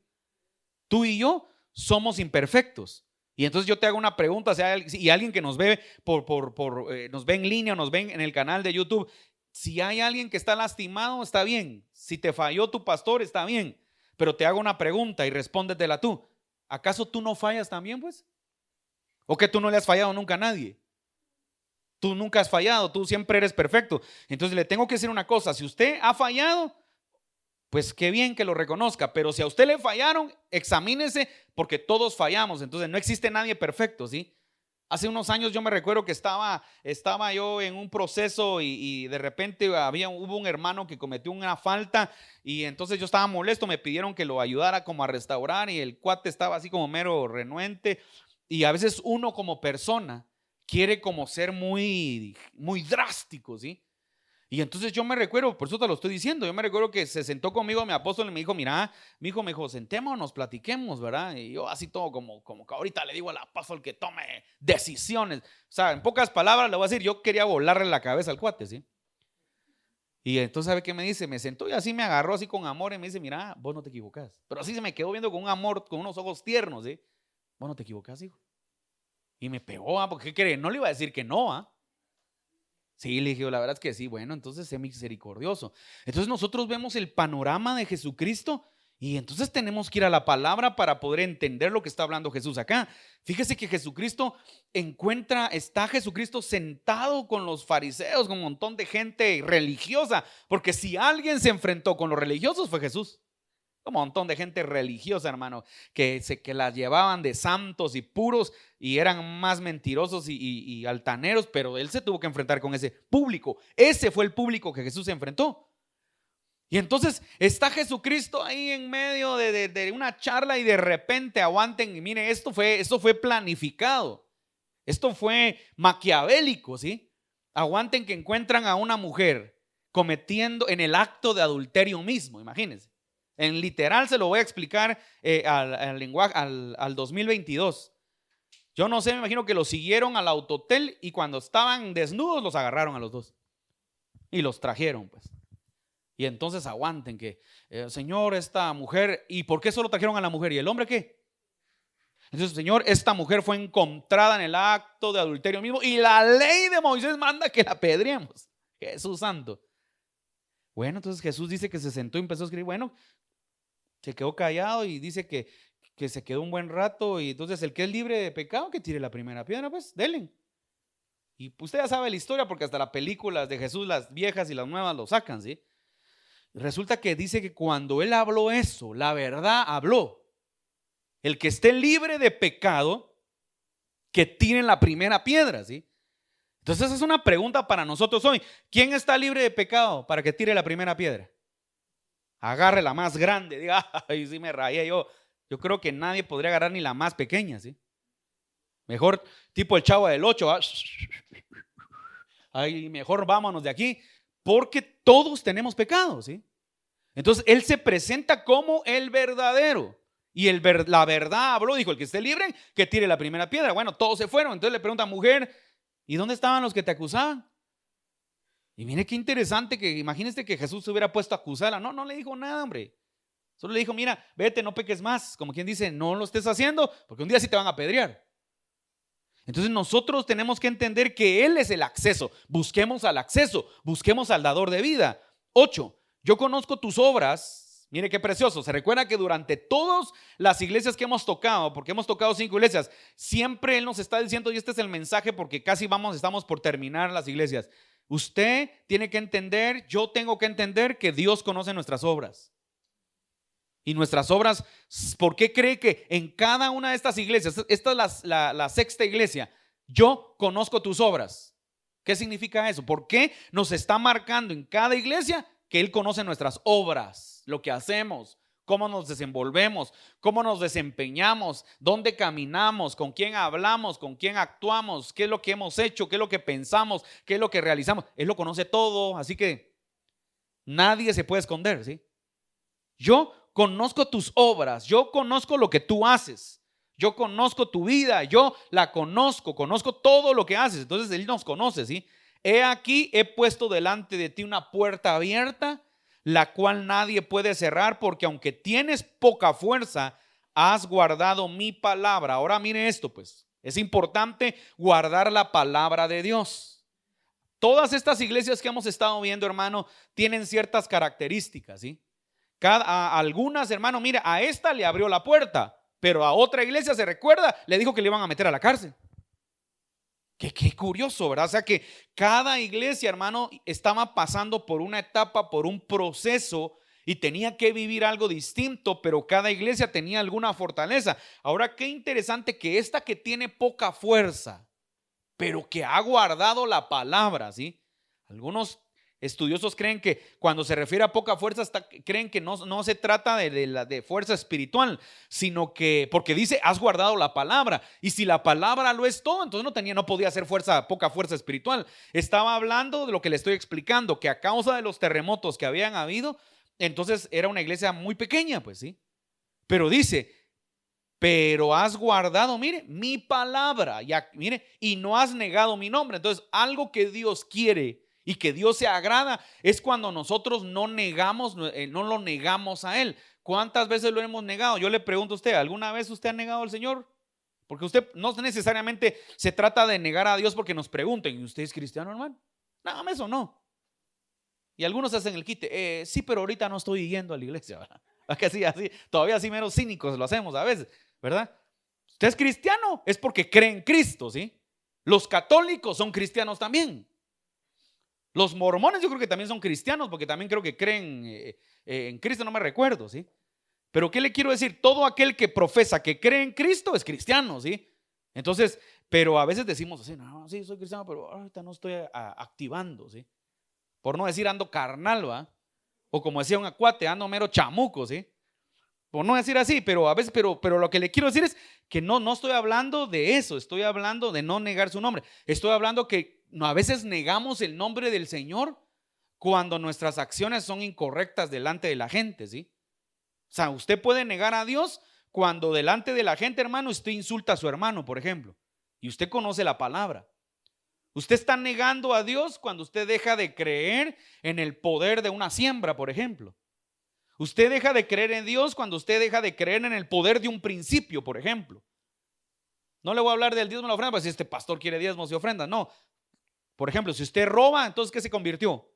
Tú y yo somos imperfectos. Y entonces yo te hago una pregunta, y alguien que nos ve nos ve en línea, nos ve en el canal de YouTube. Si hay alguien que está lastimado, está bien. Si te falló tu pastor, está bien. Pero te hago una pregunta y respóndetela tú. ¿Acaso tú no fallas también, pues? ¿O que tú no le has fallado nunca a nadie? Tú nunca has fallado, tú siempre eres perfecto. Entonces le tengo que decir una cosa, si usted ha fallado, pues qué bien que lo reconozca. Pero si a usted le fallaron, examínese, porque todos fallamos. Entonces no existe nadie perfecto, ¿sí? Hace unos años yo me recuerdo que estaba yo en un proceso y de repente hubo un hermano que cometió una falta y entonces yo estaba molesto, me pidieron que lo ayudara como a restaurar y el cuate estaba así como mero renuente. Y a veces uno como persona quiere como ser muy, muy drástico, ¿sí? Y entonces yo me recuerdo, por eso te lo estoy diciendo, yo me recuerdo que se sentó conmigo mi apóstol y me dijo, mira, mi hijo me dijo, sentémonos, platiquemos, ¿verdad? Y yo así todo como que ahorita le digo al apóstol que tome decisiones. O sea, en pocas palabras le voy a decir, yo quería volarle la cabeza al cuate, ¿sí? Y entonces, ¿sabe qué me dice? Me sentó y así me agarró así con amor y me dice, mira, vos no te equivocás. Pero así se me quedó viendo con un amor, con unos ojos tiernos, ¿sí? Vos no te equivocás, hijo. Y me pegó, porque ¿qué cree? No le iba a decir que no, ¿ah? Sí, le dije, la verdad es que sí, bueno, entonces sé misericordioso. Entonces nosotros vemos el panorama de Jesucristo y entonces tenemos que ir a la palabra para poder entender lo que está hablando Jesús acá. Fíjese que Jesucristo está Jesucristo sentado con los fariseos, con un montón de gente religiosa, porque si alguien se enfrentó con los religiosos fue Jesús. Un montón de gente religiosa, hermano, que las llevaban de santos y puros y eran más mentirosos y altaneros, pero él se tuvo que enfrentar con ese público. Ese fue el público que Jesús se enfrentó. Y entonces está Jesucristo ahí en medio de una charla y de repente aguanten, y miren, esto fue planificado, esto fue maquiavélico, ¿sí? Aguanten que encuentran a una mujer cometiendo en el acto de adulterio mismo, imagínense. En literal se lo voy a explicar al lenguaje, al 2022. Yo no sé, me imagino que los siguieron al autotel y cuando estaban desnudos los agarraron a los dos y los trajeron, pues. Y entonces aguanten que, señor, esta mujer, ¿y por qué solo trajeron a la mujer? ¿Y el hombre qué? Entonces, señor, esta mujer fue encontrada en el acto de adulterio mismo y la ley de Moisés manda que la apedreemos. Jesús santo. Bueno, entonces Jesús dice que se sentó y empezó a escribir. Bueno, se quedó callado y dice que se quedó un buen rato. Y entonces el que es libre de pecado, que tire la primera piedra, pues, denle. Y usted ya sabe la historia porque hasta las películas de Jesús, las viejas y las nuevas, lo sacan, ¿sí? Resulta que dice que cuando él habló eso, la verdad habló. El que esté libre de pecado, que tire la primera piedra, ¿sí? Entonces esa es una pregunta para nosotros hoy. ¿Quién está libre de pecado para que tire la primera piedra? Agarre la más grande, diga, ay, sí me rayé yo. Yo creo que nadie podría agarrar ni la más pequeña, ¿sí? Mejor tipo el Chavo del 8, ay, mejor vámonos de aquí, porque todos tenemos pecado, ¿sí? Entonces él se presenta como el verdadero. Y la verdad habló, dijo, el que esté libre, que tire la primera piedra. Bueno, todos se fueron. Entonces le pregunta, mujer, ¿y dónde estaban los que te acusaban? Y mire qué interesante que imagínese que Jesús se hubiera puesto a acusarla. No, no le dijo nada, hombre. Solo le dijo, mira, vete, no peques más. Como quien dice, no lo estés haciendo porque un día sí te van a apedrear. Entonces nosotros tenemos que entender que Él es el acceso. Busquemos al acceso, busquemos al dador de vida. 8, yo conozco tus obras. Mire qué precioso. Se recuerda que durante todas las iglesias que hemos tocado, porque hemos tocado 5 iglesias, siempre Él nos está diciendo, y este es el mensaje porque casi estamos por terminar las iglesias. Usted tiene que entender, yo tengo que entender que Dios conoce nuestras obras. Y nuestras obras, ¿por qué cree que en cada una de estas iglesias, esta es la sexta iglesia, yo conozco tus obras? ¿Qué significa eso? ¿Por qué nos está marcando en cada iglesia que Él conoce nuestras obras, lo que hacemos, cómo nos desenvolvemos, cómo nos desempeñamos, dónde caminamos, con quién hablamos, con quién actuamos, qué es lo que hemos hecho, qué es lo que pensamos, qué es lo que realizamos? Él lo conoce todo, así que nadie se puede esconder, ¿sí? Yo conozco tus obras, yo conozco lo que tú haces, yo conozco tu vida, yo la conozco todo lo que haces. Entonces Él nos conoce, ¿sí? He aquí, he puesto delante de ti una puerta abierta, la cual nadie puede cerrar, porque aunque tienes poca fuerza, has guardado mi palabra. Ahora mire esto, pues, es importante guardar la palabra de Dios. Todas estas iglesias que hemos estado viendo, hermano, tienen ciertas características, ¿sí? A algunas, hermano, mira, a esta le abrió la puerta, pero a otra iglesia, se recuerda, le dijo que le iban a meter a la cárcel. Qué curioso, ¿verdad? O sea que cada iglesia, hermano, estaba pasando por una etapa, por un proceso y tenía que vivir algo distinto, pero cada iglesia tenía alguna fortaleza. Ahora, qué interesante que esta que tiene poca fuerza, pero que ha guardado la palabra, ¿sí? Algunos Estudiosos creen que cuando se refiere a poca fuerza, creen que no se trata de fuerza espiritual, sino que, porque dice, has guardado la palabra. Y si la palabra lo es todo, entonces no podía ser poca fuerza espiritual. Estaba hablando de lo que le estoy explicando, que a causa de los terremotos que habían habido, entonces era una iglesia muy pequeña, pues sí. Pero dice, pero has guardado, mire, mi palabra, mire, y no has negado mi nombre. Entonces, algo que Dios quiere y que Dios se agrada es cuando nosotros no lo negamos a Él. ¿Cuántas veces lo hemos negado? Yo le pregunto a usted, ¿alguna vez usted ha negado al Señor? Porque usted no necesariamente se trata de negar a Dios porque nos pregunten, ¿y usted es cristiano, hermano? Nada más eso no. Y algunos hacen el quite, sí, pero ahorita no estoy yendo a la iglesia, ¿verdad? Que así, todavía así menos cínicos lo hacemos a veces, ¿verdad? Usted es cristiano, es porque cree en Cristo, ¿sí? Los católicos son cristianos también. Los mormones yo creo que también son cristianos porque también creo que creen en Cristo, no me recuerdo, ¿sí? Pero ¿qué le quiero decir? Todo aquel que profesa que cree en Cristo es cristiano, ¿sí? Entonces, pero a veces decimos así, no, sí, soy cristiano, pero ahorita no estoy activando, ¿sí? Por no decir ando carnal, ¿va? O como decía un acuate, ando mero chamuco, ¿sí? Por no decir así, pero a veces, pero lo que le quiero decir es que no estoy hablando de eso, estoy hablando de no negar su nombre. Estoy hablando que a veces negamos el nombre del Señor cuando nuestras acciones son incorrectas delante de la gente, ¿sí? O sea, usted puede negar a Dios cuando delante de la gente, hermano, usted insulta a su hermano, por ejemplo, y usted conoce la palabra. Usted está negando a Dios cuando usted deja de creer en el poder de una siembra, por ejemplo. Usted deja de creer en Dios cuando usted deja de creer en el poder de un principio, por ejemplo. No le voy a hablar del diezmo y la ofrenda, pues si este pastor quiere diezmos y ofrendas, no. Por ejemplo, si usted roba, entonces ¿qué se convirtió?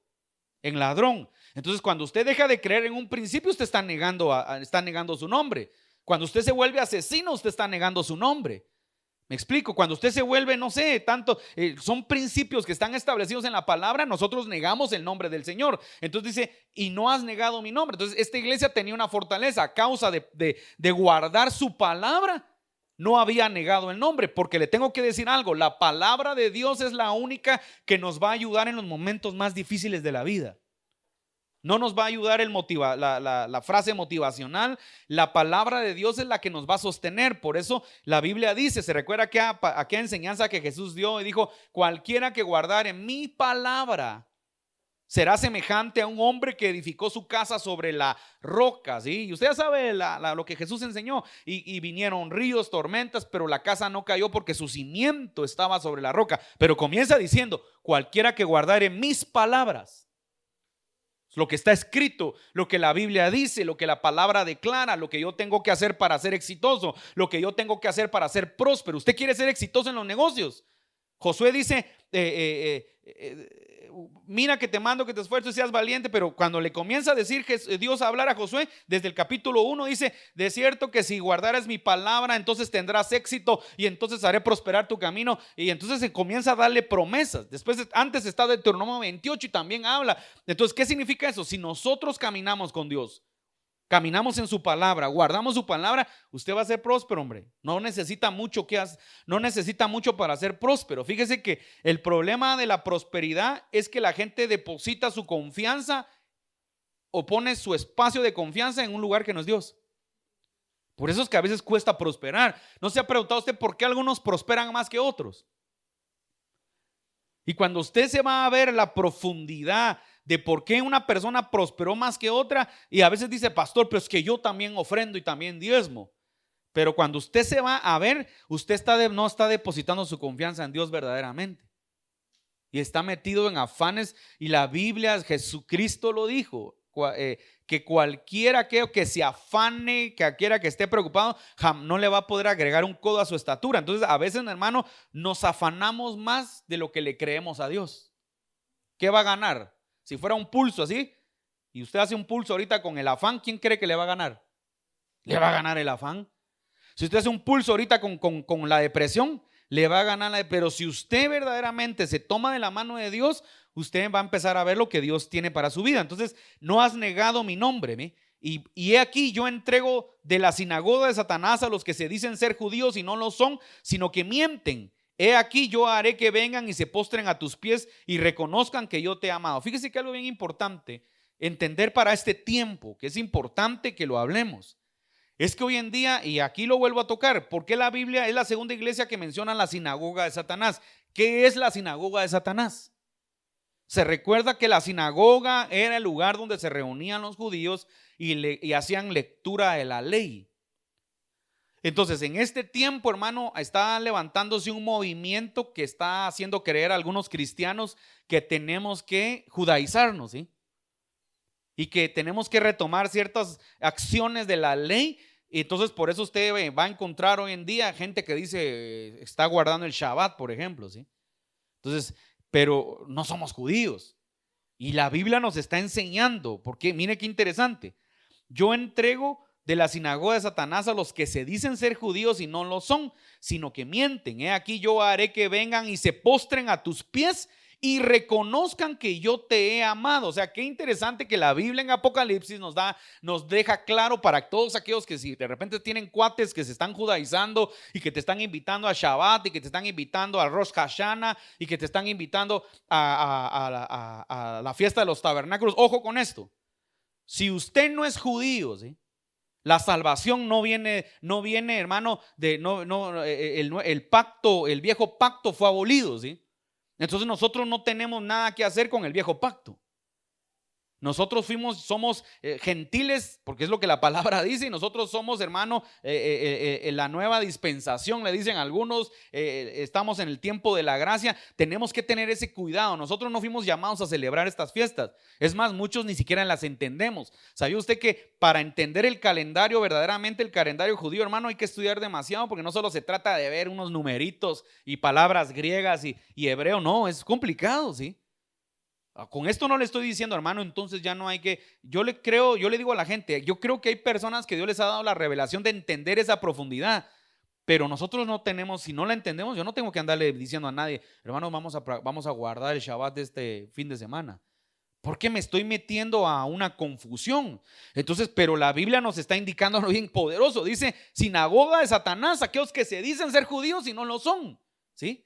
En ladrón. Entonces, cuando usted deja de creer en un principio, usted está negando su nombre. Cuando usted se vuelve asesino, usted está negando su nombre. Me explico, cuando usted se vuelve, no sé, son principios que están establecidos en la palabra, nosotros negamos el nombre del Señor. Entonces dice, y no has negado mi nombre. Entonces esta iglesia tenía una fortaleza a causa de guardar su palabra. No había negado el nombre, porque le tengo que decir algo, la palabra de Dios es la única que nos va a ayudar en los momentos más difíciles de la vida. No nos va a ayudar la frase motivacional. La palabra de Dios es la que nos va a sostener. Por eso la Biblia dice, se recuerda aquella enseñanza que Jesús dio y dijo, cualquiera que guardare mi palabra será semejante a un hombre que edificó su casa sobre la roca, ¿sí? Y usted ya sabe lo que Jesús enseñó. Y vinieron ríos, tormentas, pero la casa no cayó porque su cimiento estaba sobre la roca. Pero comienza diciendo, cualquiera que guardare mis palabras. Lo que está escrito, lo que la Biblia dice, lo que la palabra declara, lo que yo tengo que hacer para ser exitoso, lo que yo tengo que hacer para ser próspero. ¿Usted quiere ser exitoso en los negocios? Josué dice, mira que te mando que te esfuerces y seas valiente, pero cuando le comienza a decir Dios a hablar a Josué, desde el capítulo 1 dice, de cierto que si guardares mi palabra, entonces tendrás éxito y entonces haré prosperar tu camino. Y entonces se comienza a darle promesas. Antes está Deuteronomio 28 y también habla. Entonces, ¿qué significa eso? Si nosotros caminamos con Dios, caminamos en su palabra, guardamos su palabra, usted va a ser próspero, hombre. No necesita mucho no necesita mucho para ser próspero. Fíjese que el problema de la prosperidad es que la gente deposita su confianza o pone su espacio de confianza en un lugar que no es Dios. Por eso es que a veces cuesta prosperar. ¿No se ha preguntado usted por qué algunos prosperan más que otros? Y cuando usted se va a ver la profundidad de por qué una persona prosperó más que otra, y a veces dice, pastor, pero es que yo también ofrendo y también diezmo. Pero cuando usted se va a ver, usted no está depositando su confianza en Dios verdaderamente. Y está metido en afanes, y la Biblia, Jesucristo lo dijo, que cualquiera que se afane, que cualquiera que esté preocupado, no le va a poder agregar un codo a su estatura. Entonces a veces, hermano, nos afanamos más de lo que le creemos a Dios. ¿Qué va a ganar? Si fuera un pulso así, y usted hace un pulso ahorita con el afán, ¿quién cree que le va a ganar? Le va a ganar el afán. Si usted hace un pulso ahorita con la depresión, le va a ganar pero si usted verdaderamente se toma de la mano de Dios, usted va a empezar a ver lo que Dios tiene para su vida. Entonces, no has negado mi nombre, y he aquí yo entrego de la sinagoga de Satanás a los que se dicen ser judíos y no lo son, sino que mienten. He aquí yo haré que vengan y se postren a tus pies y reconozcan que yo te he amado. Fíjese que algo bien importante entender para este tiempo, que es importante que lo hablemos, es que hoy en día, y aquí lo vuelvo a tocar, porque la Biblia es la segunda iglesia que menciona la sinagoga de Satanás. ¿Qué es la sinagoga de Satanás? Se recuerda que la sinagoga era el lugar donde se reunían los judíos y hacían lectura de la ley. Entonces, en este tiempo, hermano, está levantándose un movimiento que está haciendo creer a algunos cristianos que tenemos que judaizarnos, ¿sí? Y que tenemos que retomar ciertas acciones de la ley. Y entonces por eso usted va a encontrar hoy en día gente que dice está guardando el Shabbat, por ejemplo, ¿sí? Entonces, pero no somos judíos. Y la Biblia nos está enseñando, porque mire qué interesante. Yo entrego de la sinagoga de Satanás a los que se dicen ser judíos y no lo son, sino que mienten. He aquí yo haré que vengan y se postren a tus pies y reconozcan que yo te he amado. O sea, qué interesante que la Biblia en Apocalipsis nos deja claro para todos aquellos que si de repente tienen cuates que se están judaizando y que te están invitando a Shabbat y que te están invitando a Rosh Hashanah y que te están invitando a la fiesta de los tabernáculos. Ojo con esto. Si usted no es judío, ¿sí? La salvación no viene, hermano, el pacto, el viejo pacto fue abolido, ¿sí? Entonces nosotros no tenemos nada que hacer con el viejo pacto. Nosotros somos gentiles, porque es lo que la palabra dice, y nosotros somos, hermano, la nueva dispensación, le dicen algunos, estamos en el tiempo de la gracia. Tenemos que tener ese cuidado. Nosotros no fuimos llamados a celebrar estas fiestas. Es más, muchos ni siquiera las entendemos. ¿Sabía usted que para entender el calendario, verdaderamente el calendario judío, hermano, hay que estudiar demasiado? Porque no solo se trata de ver unos numeritos y palabras griegas y hebreo, no, es complicado, ¿sí? Con esto no le estoy diciendo, hermano, entonces ya no hay que, yo le digo a la gente, yo creo que hay personas que Dios les ha dado la revelación de entender esa profundidad, pero nosotros no tenemos, si no la entendemos, yo no tengo que andarle diciendo a nadie, hermano, vamos a guardar el Shabbat de este fin de semana, porque me estoy metiendo a una confusión. Entonces, pero la Biblia nos está indicando algo bien poderoso, dice, sinagoga de Satanás, aquellos que se dicen ser judíos y no lo son, ¿sí?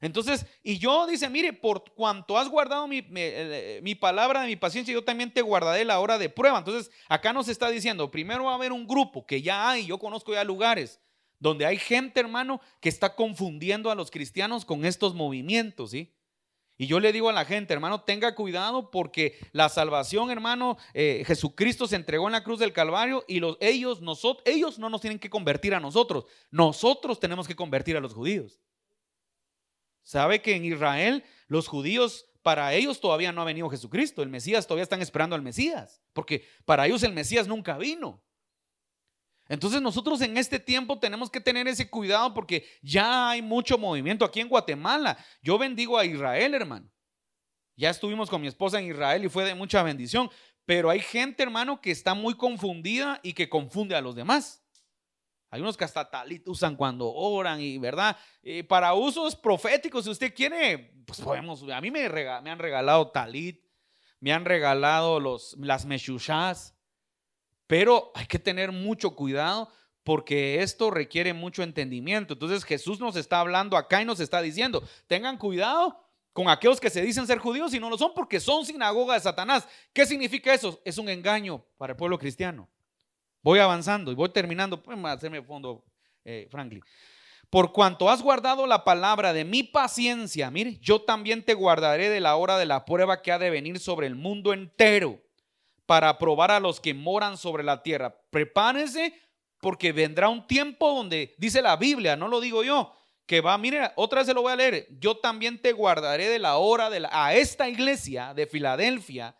Entonces, y yo dice, mire, por cuanto has guardado mi palabra de mi paciencia, yo también te guardaré la hora de prueba. Entonces, acá nos está diciendo, primero va a haber un grupo que ya hay, yo conozco ya lugares donde hay gente, hermano, que está confundiendo a los cristianos con estos movimientos, ¿sí? Y yo le digo a la gente, hermano, tenga cuidado porque la salvación, hermano, Jesucristo se entregó en la cruz del Calvario y ellos no nos tienen que convertir a nosotros tenemos que convertir a los judíos. ¿Sabe que en Israel los judíos, para ellos todavía no ha venido Jesucristo? El Mesías, todavía están esperando al Mesías, porque para ellos el Mesías nunca vino. Entonces nosotros en este tiempo tenemos que tener ese cuidado porque ya hay mucho movimiento aquí en Guatemala. Yo bendigo a Israel, hermano. Ya estuvimos con mi esposa en Israel y fue de mucha bendición, pero hay gente, hermano, que está muy confundida y que confunde a los demás. Hay unos que hasta talit usan cuando oran y verdad, para usos proféticos, si usted quiere, pues podemos. A mí me han regalado talit, me han regalado las meshushas, pero hay que tener mucho cuidado porque esto requiere mucho entendimiento. Entonces Jesús nos está hablando acá y nos está diciendo, tengan cuidado con aquellos que se dicen ser judíos y no lo son porque son sinagoga de Satanás. ¿Qué significa eso? Es un engaño para el pueblo cristiano. Voy avanzando y voy terminando. Pueden hacerme fondo, Franklin. Por cuanto has guardado la palabra de mi paciencia, mire, yo también te guardaré de la hora de la prueba que ha de venir sobre el mundo entero para probar a los que moran sobre la tierra. Prepárense porque vendrá un tiempo donde dice la Biblia, no lo digo yo, que va, mire, otra vez se lo voy a leer. Yo también te guardaré de la hora a esta iglesia de Filadelfia,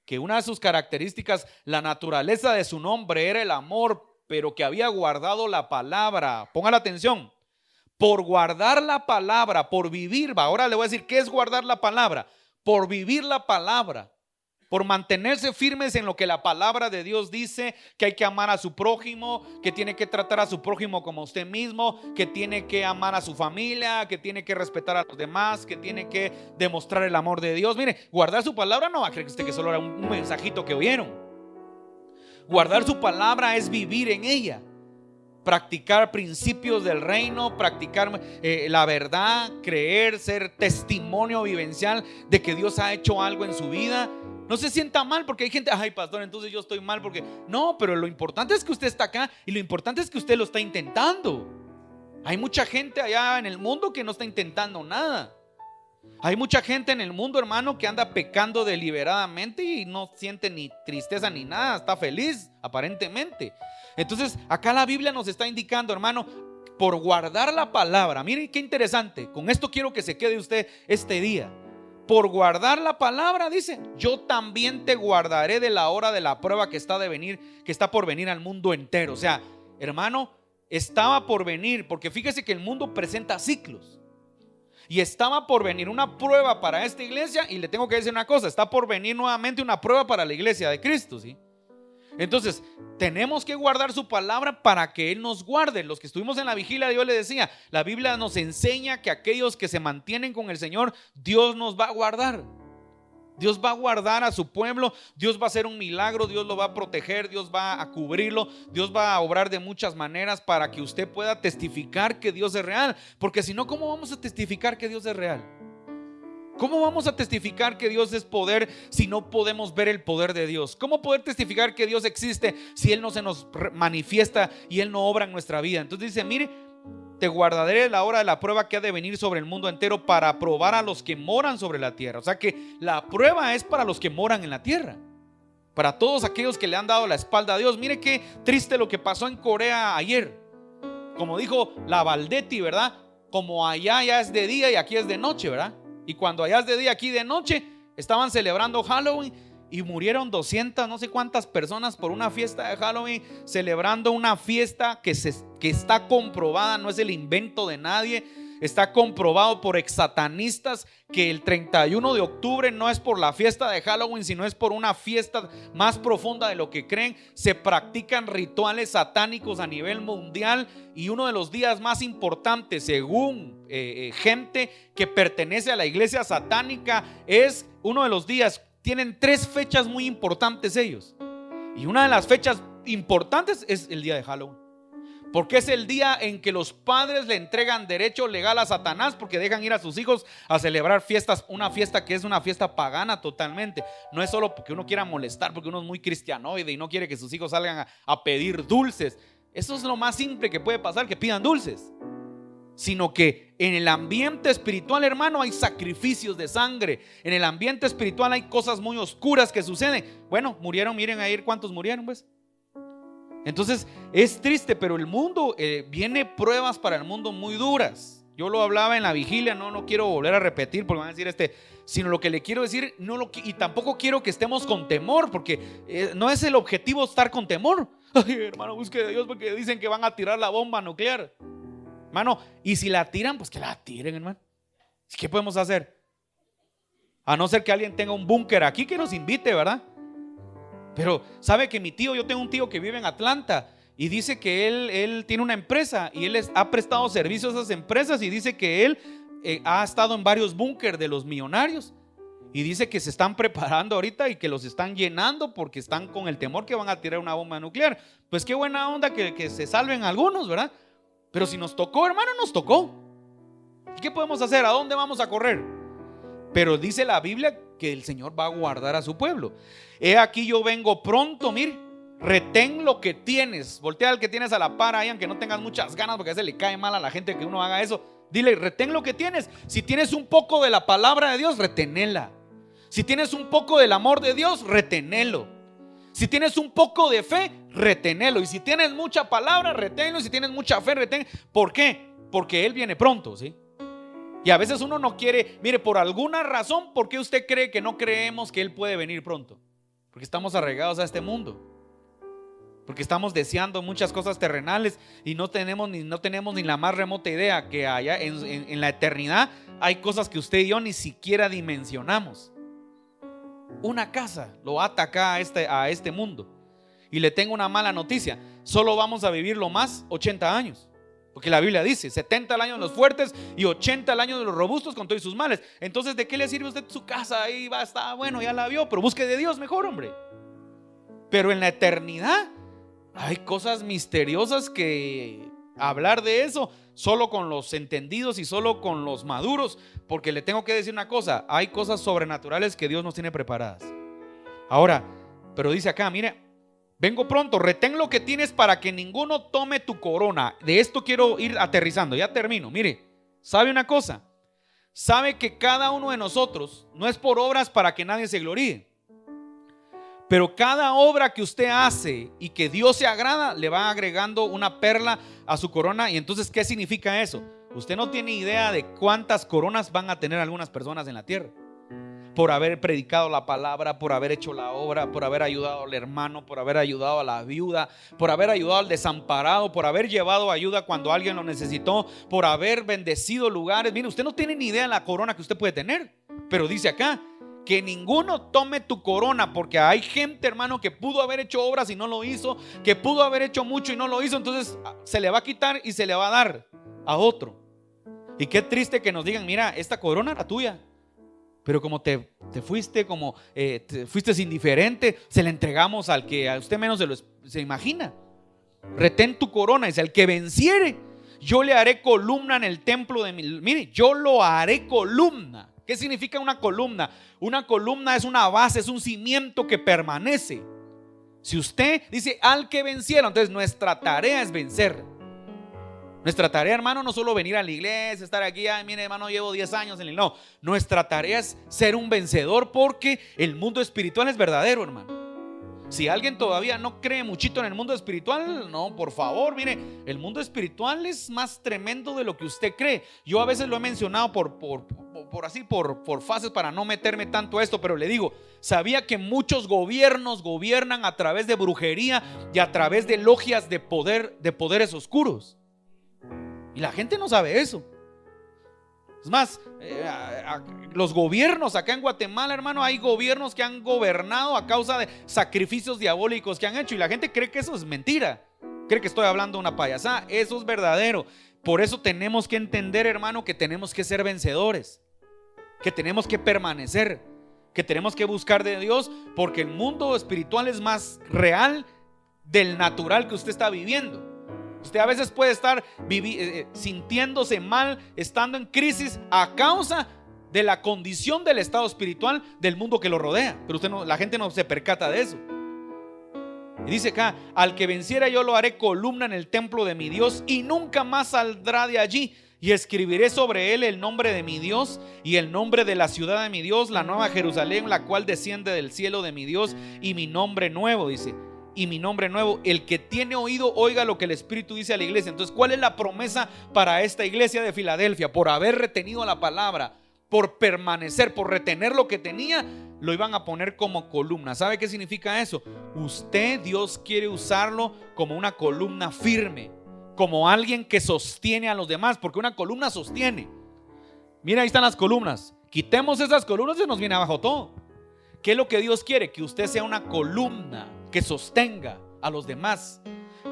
que una de sus características, la naturaleza de su nombre era el amor, pero que había guardado la palabra. Ponga la atención, por guardar la palabra, por vivir, ahora le voy a decir, ¿qué es guardar la palabra? Por vivir la palabra, por mantenerse firmes en lo que la palabra de Dios dice, que hay que amar a su prójimo, que tiene que tratar a su prójimo como a usted mismo, que tiene que amar a su familia, que tiene que respetar a los demás, que tiene que demostrar el amor de Dios. Mire, guardar su palabra no va a creer usted que solo era un mensajito que oyeron. Guardar su palabra es vivir en ella. practicar principios del reino, practicar la verdad, creer, ser testimonio vivencial de que Dios ha hecho algo en su vida. No se sienta mal porque hay gente, ay pastor, entonces yo estoy mal porque... No, pero lo importante es que usted está acá y lo importante es que usted lo está intentando. Hay mucha gente allá en el mundo que no está intentando nada. Hay mucha gente en el mundo, hermano, que anda pecando deliberadamente y no siente ni tristeza ni nada, está feliz aparentemente. Entonces acá la Biblia nos está indicando, hermano, por guardar la palabra. Miren qué interesante, con esto quiero que se quede usted este día. Por guardar la palabra, dice, yo también te guardaré de la hora de la prueba que está por venir al mundo entero. O sea, hermano, estaba por venir, porque fíjese que el mundo presenta ciclos. Y estaba por venir una prueba para esta iglesia. Y le tengo que decir una cosa, está por venir nuevamente una prueba para la iglesia de Cristo, ¿sí? Entonces tenemos que guardar su palabra para que Él nos guarde. Los que estuvimos en la vigilia, yo le decía, la Biblia nos enseña que aquellos que se mantienen con el Señor, Dios nos va a guardar. Dios va a guardar a su pueblo. Dios va a hacer un milagro, Dios lo va a proteger, Dios va a cubrirlo, Dios va a obrar de muchas maneras para que usted pueda testificar que Dios es real. Porque si no, ¿cómo vamos a testificar que Dios es real? ¿Cómo vamos a testificar que Dios es poder si no podemos ver el poder de Dios? ¿Cómo poder testificar que Dios existe si Él no se nos manifiesta y Él no obra en nuestra vida? Entonces dice, mire, te guardaré la hora de la prueba que ha de venir sobre el mundo entero para probar a los que moran sobre la tierra. O sea que la prueba es para los que moran en la tierra, para todos aquellos que le han dado la espalda a Dios. Mire qué triste lo que pasó en Corea ayer. Como dijo la Valdetti, ¿verdad? Como allá ya es de día y aquí es de noche, ¿verdad? Y cuando allá es de día, aquí de noche, estaban celebrando Halloween y murieron 200, no sé cuántas personas por una fiesta de Halloween, celebrando una fiesta que está comprobada, no es el invento de nadie. Está comprobado por exsatanistas que el 31 de octubre no es por la fiesta de Halloween, sino es por una fiesta más profunda de lo que creen. Se practican rituales satánicos a nivel mundial y uno de los días más importantes, según gente que pertenece a la iglesia satánica, es uno de los días. Tienen 3 fechas muy importantes ellos, y una de las fechas importantes es el día de Halloween. Porque es el día en que los padres le entregan derecho legal a Satanás, porque dejan ir a sus hijos a celebrar fiestas, una fiesta que es una fiesta pagana totalmente. No es solo porque uno quiera molestar, porque uno es muy cristianoide y no quiere que sus hijos salgan a pedir dulces. Eso es lo más simple que puede pasar, que pidan dulces. Sino que en el ambiente espiritual, hermano, hay sacrificios de sangre. En el ambiente espiritual hay cosas muy oscuras que suceden. Bueno, murieron, miren ayer cuántos murieron, pues. Entonces es triste, pero el mundo, viene pruebas para el mundo muy duras. Yo lo hablaba en la vigilia, no quiero volver a repetir porque van a decir sino lo que le quiero decir, y tampoco quiero que estemos con temor, porque no es el objetivo estar con temor. Ay, hermano, busque de Dios porque dicen que van a tirar la bomba nuclear. Hermano, y si la tiran, pues que la tiren, hermano. ¿Qué podemos hacer? A no ser que alguien tenga un búnker aquí que nos invite, ¿verdad? Pero sabe que yo tengo un tío que vive en Atlanta y dice que él tiene una empresa y él ha prestado servicios a esas empresas, y dice que él ha estado en varios búnkers de los millonarios, y dice que se están preparando ahorita y que los están llenando porque están con el temor que van a tirar una bomba nuclear. Pues qué buena onda que se salven algunos, ¿verdad? Pero si nos tocó, hermano, nos tocó. ¿Qué podemos hacer? ¿A dónde vamos a correr? Pero dice la Biblia que el Señor va a guardar a su pueblo. He aquí yo vengo pronto, mire, retén lo que tienes. Voltea al que tienes a la par ahí, aunque no tengas muchas ganas, porque a veces le cae mal a la gente que uno haga eso. Dile, retén lo que tienes. Si tienes un poco de la palabra de Dios, retenela. Si tienes un poco del amor de Dios, retenelo. Si tienes un poco de fe, retenelo. Y si tienes mucha palabra, reténlo. Y si tienes mucha fe, retén. ¿Por qué? Porque Él viene pronto, ¿sí? Y a veces uno no quiere, mire, por alguna razón, ¿por qué usted cree que no creemos que Él puede venir pronto? Porque estamos arraigados a este mundo. Porque estamos deseando muchas cosas terrenales y no tenemos ni la más remota idea que allá en la eternidad hay cosas que usted y yo ni siquiera dimensionamos. Una casa lo ata acá a este mundo. Y le tengo una mala noticia: solo vamos a vivir lo más 80 años. Porque la Biblia dice 70 al año de los fuertes y 80 al año de los robustos con todos sus males. Entonces, ¿de qué le sirve a usted su casa? Ahí va, está bueno, ya la vio, pero busque de Dios mejor, hombre. Pero en la eternidad Hay cosas misteriosas que hablar de eso solo con los entendidos y solo con los maduros, porque le tengo que decir una cosa: hay cosas sobrenaturales que Dios nos tiene preparadas. Ahora, pero dice acá, mire, vengo pronto, retén lo que tienes para que ninguno tome tu corona. De esto quiero ir aterrizando, ya termino. Mire, ¿sabe una cosa? Sabe que cada uno de nosotros no es por obras para que nadie se gloríe, pero cada obra que usted hace y que Dios se agrada, le va agregando una perla a su corona. Y entonces, ¿qué significa eso? Usted no tiene idea de cuántas coronas van a tener algunas personas en la tierra por haber predicado la palabra, por haber hecho la obra, por haber ayudado al hermano, por haber ayudado a la viuda, por haber ayudado al desamparado, por haber llevado ayuda cuando alguien lo necesitó, por haber bendecido lugares. Mire, usted no tiene ni idea de la corona que usted puede tener. Pero dice acá, que ninguno tome tu corona, porque hay gente, hermano, que pudo haber hecho obras y no lo hizo, que pudo haber hecho mucho y no lo hizo. Entonces se le va a quitar y se le va a dar a otro. Y qué triste que nos digan: mira, esta corona era tuya, pero como te fuiste, como te fuiste indiferente, se la entregamos al que a usted menos se imagina. Retén tu corona, dice: el que venciere, yo le haré columna en el templo de mi. Mire, yo lo haré columna. ¿Qué significa una columna? Una columna es una base, es un cimiento que permanece. Si usted dice al que venciera, entonces nuestra tarea es vencer. Nuestra tarea, hermano, no solo venir a la iglesia, estar aquí: ay, mire, hermano, llevo 10 años en el. No, nuestra tarea es ser un vencedor, porque el mundo espiritual es verdadero, hermano. Si alguien todavía no cree muchito en el mundo espiritual, no, por favor, mire, el mundo espiritual es más tremendo de lo que usted cree. Yo a veces lo he mencionado por fases para no meterme tanto a esto, pero le digo, sabía que muchos gobiernos gobiernan a través de brujería y a través de logias de poder, de poderes oscuros. Y la gente no sabe eso. Es más, los gobiernos acá en Guatemala, hermano, hay gobiernos que han gobernado a causa de sacrificios diabólicos que han hecho, y la gente cree que eso es mentira, cree que estoy hablando una payasada. Eso es verdadero. Por eso tenemos que entender, hermano, que tenemos que ser vencedores, que tenemos que permanecer, que tenemos que buscar de Dios, porque el mundo espiritual es más real del natural que usted está viviendo. Usted a veces puede estar sintiéndose mal, estando en crisis a causa de la condición del estado espiritual del mundo que lo rodea, pero la gente no se percata de eso. Y dice acá: al que venciera, yo lo haré columna en el templo de mi Dios, y nunca más saldrá de allí. Y escribiré sobre él el nombre de mi Dios y el nombre de la ciudad de mi Dios, la nueva Jerusalén, la cual desciende del cielo de mi Dios, y mi nombre nuevo, dice, y mi nombre nuevo. El que tiene oído, oiga lo que el Espíritu dice a la iglesia. Entonces, ¿cuál es la promesa para esta iglesia de Filadelfia? Por haber retenido la palabra, por permanecer, por retener lo que tenía, lo iban a poner como columna. ¿Sabe qué significa eso? Usted, Dios quiere usarlo como una columna firme, como alguien que sostiene a los demás, porque una columna sostiene. Mira, ahí están las columnas. Quitemos esas columnas y se nos viene abajo todo. ¿Qué es lo que Dios quiere? Que usted sea una columna que sostenga a los demás,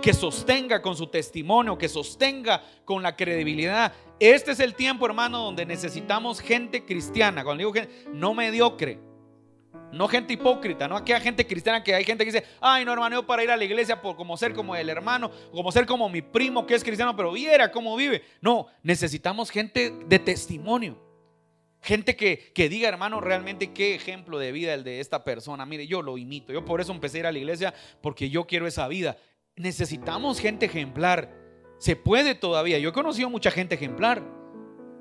que sostenga con su testimonio, que sostenga con la credibilidad. Este es el tiempo, hermano, donde necesitamos gente cristiana. Cuando digo gente, no mediocre, no gente hipócrita, no aquella gente cristiana que hay gente que dice: ay, no, hermano, yo para ir a la iglesia por como ser como el hermano, como ser como mi primo que es cristiano, pero viera cómo vive. No, necesitamos gente de testimonio. Gente que diga: hermano, realmente qué ejemplo de vida el de esta persona. Mire, yo lo imito. Yo por eso empecé a ir a la iglesia, porque yo quiero esa vida. Necesitamos gente ejemplar. Se puede todavía. Yo he conocido mucha gente ejemplar.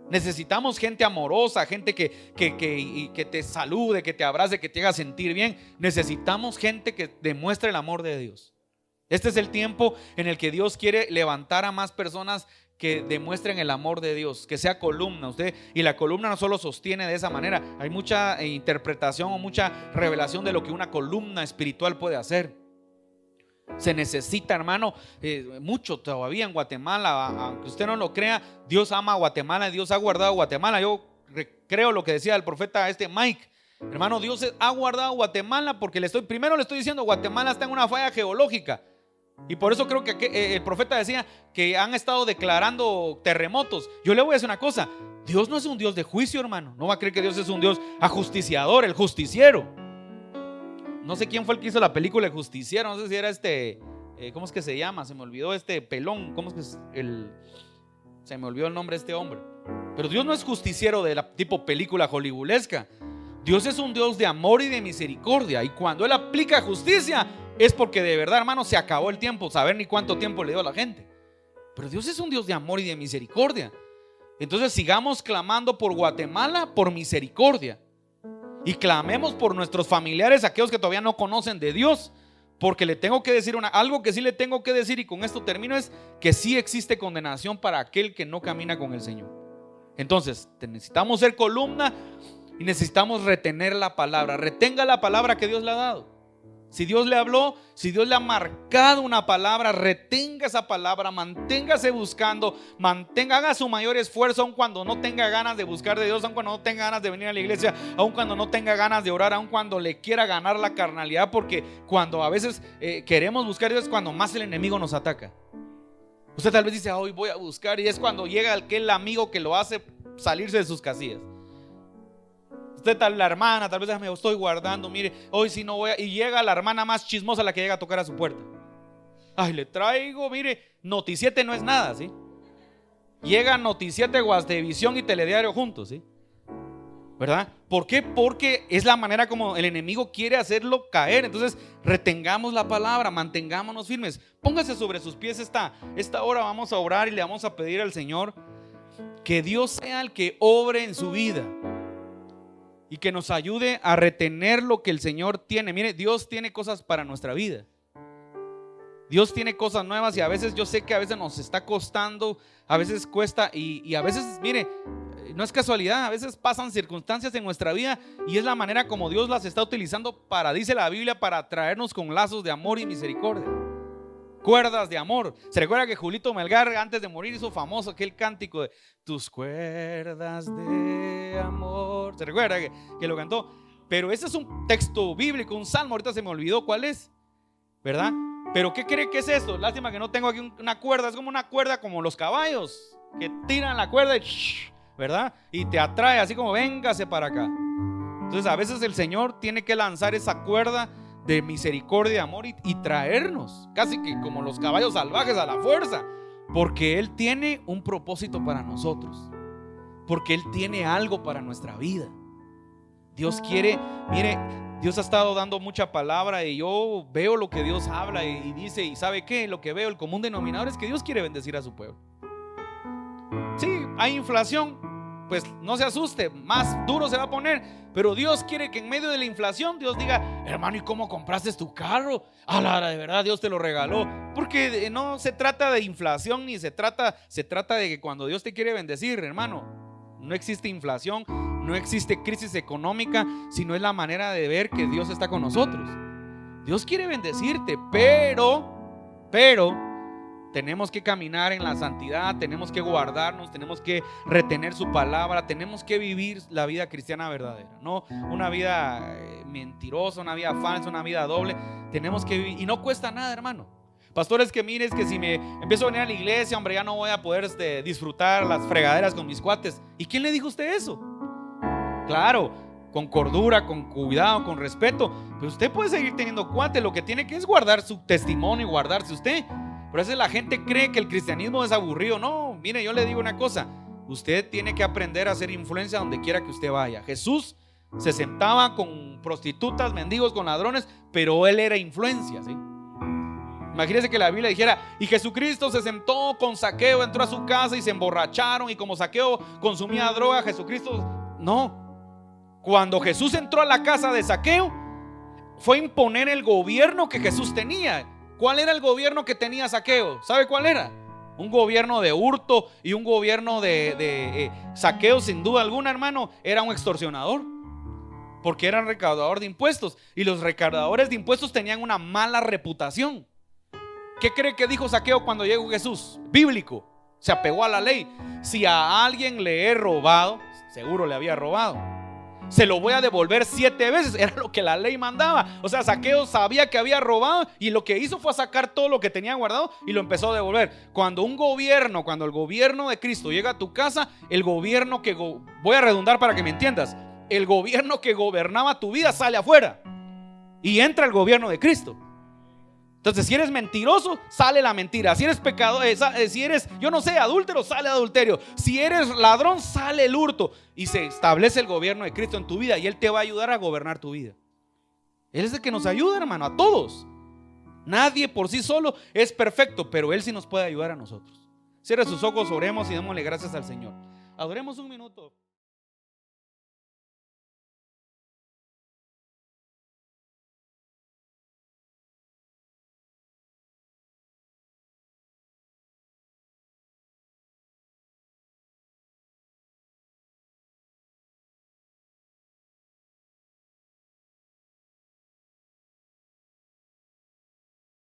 Necesitamos gente amorosa, gente que te salude, que te abrace, que te haga sentir bien. Necesitamos gente que demuestre el amor de Dios. Este es el tiempo en el que Dios quiere levantar a más personas que demuestren el amor de Dios, que sea columna. Y la columna no solo sostiene de esa manera, hay mucha interpretación o mucha revelación de lo que una columna espiritual puede hacer. Se necesita, hermano, mucho todavía en Guatemala. Aunque usted no lo crea, Dios ama a Guatemala, Dios ha guardado a Guatemala. Yo creo lo que decía el profeta Mike. Hermano, Dios ha guardado a Guatemala porque primero le estoy diciendo: Guatemala está en una falla geológica. Y por eso creo que el profeta decía que han estado declarando terremotos. Yo le voy a decir una cosa: Dios no es un Dios de juicio, hermano. No va a creer que Dios es un Dios ajusticiador, el justiciero. No sé quién fue el que hizo la película El Justiciero. No sé si era ¿cómo es que se llama? Se me olvidó este pelón. ¿Cómo es que es se me olvidó el nombre de este hombre? Pero Dios no es justiciero de la tipo película hollywoodesca. Dios es un Dios de amor y de misericordia. Y cuando Él aplica justicia es porque de verdad, hermano, se acabó el tiempo. Saber ni cuánto tiempo le dio a la gente. Pero Dios es un Dios de amor y de misericordia. Entonces sigamos clamando por Guatemala por misericordia. Y clamemos por nuestros familiares, aquellos que todavía no conocen de Dios. Porque le tengo que decir algo que sí le tengo que decir, y con esto termino, es que sí existe condenación para aquel que no camina con el Señor. Entonces necesitamos ser columna y necesitamos retener la palabra. Retenga la palabra que Dios le ha dado. Si Dios le habló, si Dios le ha marcado una palabra, retenga esa palabra, manténgase buscando, haga su mayor esfuerzo, aun cuando no tenga ganas de buscar de Dios, aun cuando no tenga ganas de venir a la iglesia, aun cuando no tenga ganas de orar, aun cuando le quiera ganar la carnalidad, porque cuando a veces queremos buscar a Dios es cuando más el enemigo nos ataca. Usted tal vez dice, hoy voy a buscar, y es cuando llega aquel amigo que lo hace salirse de sus casillas. Usted, la hermana, tal vez me estoy guardando, mire, hoy sí no voy a... Y llega la hermana más chismosa, la que llega a tocar a su puerta. Ay, le traigo, mire, Noticiete no es nada, ¿sí? Llega Noticiete, Guastevisión y Telediario juntos, ¿sí? ¿Verdad? ¿Por qué? Porque es la manera como el enemigo quiere hacerlo caer. Entonces retengamos la palabra, mantengámonos firmes. Póngase sobre sus pies esta hora. Vamos a orar y le vamos a pedir al Señor que Dios sea el que obre en su vida y que nos ayude a retener lo que el Señor tiene. Mire, Dios tiene cosas para nuestra vida. Dios tiene cosas nuevas, y a veces yo sé que a veces nos está costando, a veces cuesta, y a veces, mire, no es casualidad, a veces pasan circunstancias en nuestra vida y es la manera como Dios las está utilizando para, dice la Biblia, para traernos con lazos de amor y misericordia. Cuerdas de amor. Se recuerda que Julito Melgar antes de morir hizo famoso aquel cántico de tus cuerdas de amor. Se recuerda que lo cantó. Pero ese es un texto bíblico, un salmo. Ahorita se me olvidó cuál es, ¿verdad? Pero ¿qué cree que es esto? Lástima que no tengo aquí una cuerda. Es como una cuerda como los caballos que tiran la cuerda y ¿verdad? Y te atrae así como véngase para acá. Entonces a veces el Señor tiene que lanzar esa cuerda de misericordia y amor y traernos casi que como los caballos salvajes a la fuerza, porque Él tiene un propósito para nosotros, porque Él tiene algo para nuestra vida. Dios quiere, mire, Dios ha estado dando mucha palabra y yo veo lo que Dios habla y dice, y ¿sabe qué? Lo que veo, el común denominador es que Dios quiere bendecir a su pueblo. Sí, hay inflación, pues no se asuste, más duro se va a poner, pero Dios quiere que en medio de la inflación Dios diga, hermano, ¿y cómo compraste tu carro? De verdad Dios te lo regaló. Porque no se trata de inflación, ni se trata de que cuando Dios te quiere bendecir, hermano, no existe inflación, no existe crisis económica, sino es la manera de ver que Dios está con nosotros. Dios quiere bendecirte, pero tenemos que caminar en la santidad, tenemos que guardarnos, tenemos que retener su palabra, tenemos que vivir la vida cristiana verdadera, no una vida mentirosa, una vida falsa, una vida doble. Tenemos que vivir, y no cuesta nada, hermano. Pastores, que mires que si me empiezo a venir a la iglesia, hombre, ya no voy a poder disfrutar las fregaderas con mis cuates. ¿Y quién le dijo a usted eso? Claro, con cordura, con cuidado, con respeto, pero usted puede seguir teniendo cuates. Lo que tiene que es guardar su testimonio y guardarse usted. Pero a veces la gente cree que el cristianismo es aburrido. No, mire, yo le digo una cosa: usted tiene que aprender a hacer influencia donde quiera que usted vaya. Jesús se sentaba con prostitutas, mendigos, con ladrones, pero Él era influencia, ¿sí? Imagínense que la Biblia dijera, y Jesucristo se sentó con Zaqueo, entró a su casa y se emborracharon, y como Zaqueo consumía droga, Jesucristo, no. Cuando Jesús entró a la casa de Zaqueo, fue imponer el gobierno que Jesús tenía. ¿Cuál era el gobierno que tenía Zaqueo? ¿Sabe cuál era? Un gobierno de hurto y un gobierno de Zaqueo, sin duda alguna, hermano, era un extorsionador, porque era recaudador de impuestos, y los recaudadores de impuestos tenían una mala reputación. ¿Qué cree que dijo Zaqueo cuando llegó Jesús? Bíblico, se apegó a la ley. Si a alguien le he robado, seguro le había robado, se lo voy a devolver 7 veces. Era lo que la ley mandaba. O sea, Zaqueo sabía que había robado, y lo que hizo fue sacar todo lo que tenía guardado y lo empezó a devolver. Cuando el gobierno de Cristo llega a tu casa, el gobierno que voy a redundar para que me entiendas, el gobierno que gobernaba tu vida sale afuera y entra el gobierno de Cristo. Entonces, si eres mentiroso, sale la mentira. Si eres pecador, si eres, yo no sé, adúltero, sale adulterio. Si eres ladrón, sale el hurto. Y se establece el gobierno de Cristo en tu vida, y Él te va a ayudar a gobernar tu vida. Él es el que nos ayuda, hermano, a todos. Nadie por sí solo es perfecto, pero Él sí nos puede ayudar a nosotros. Cierre sus ojos, oremos y démosle gracias al Señor. Adoremos un minuto.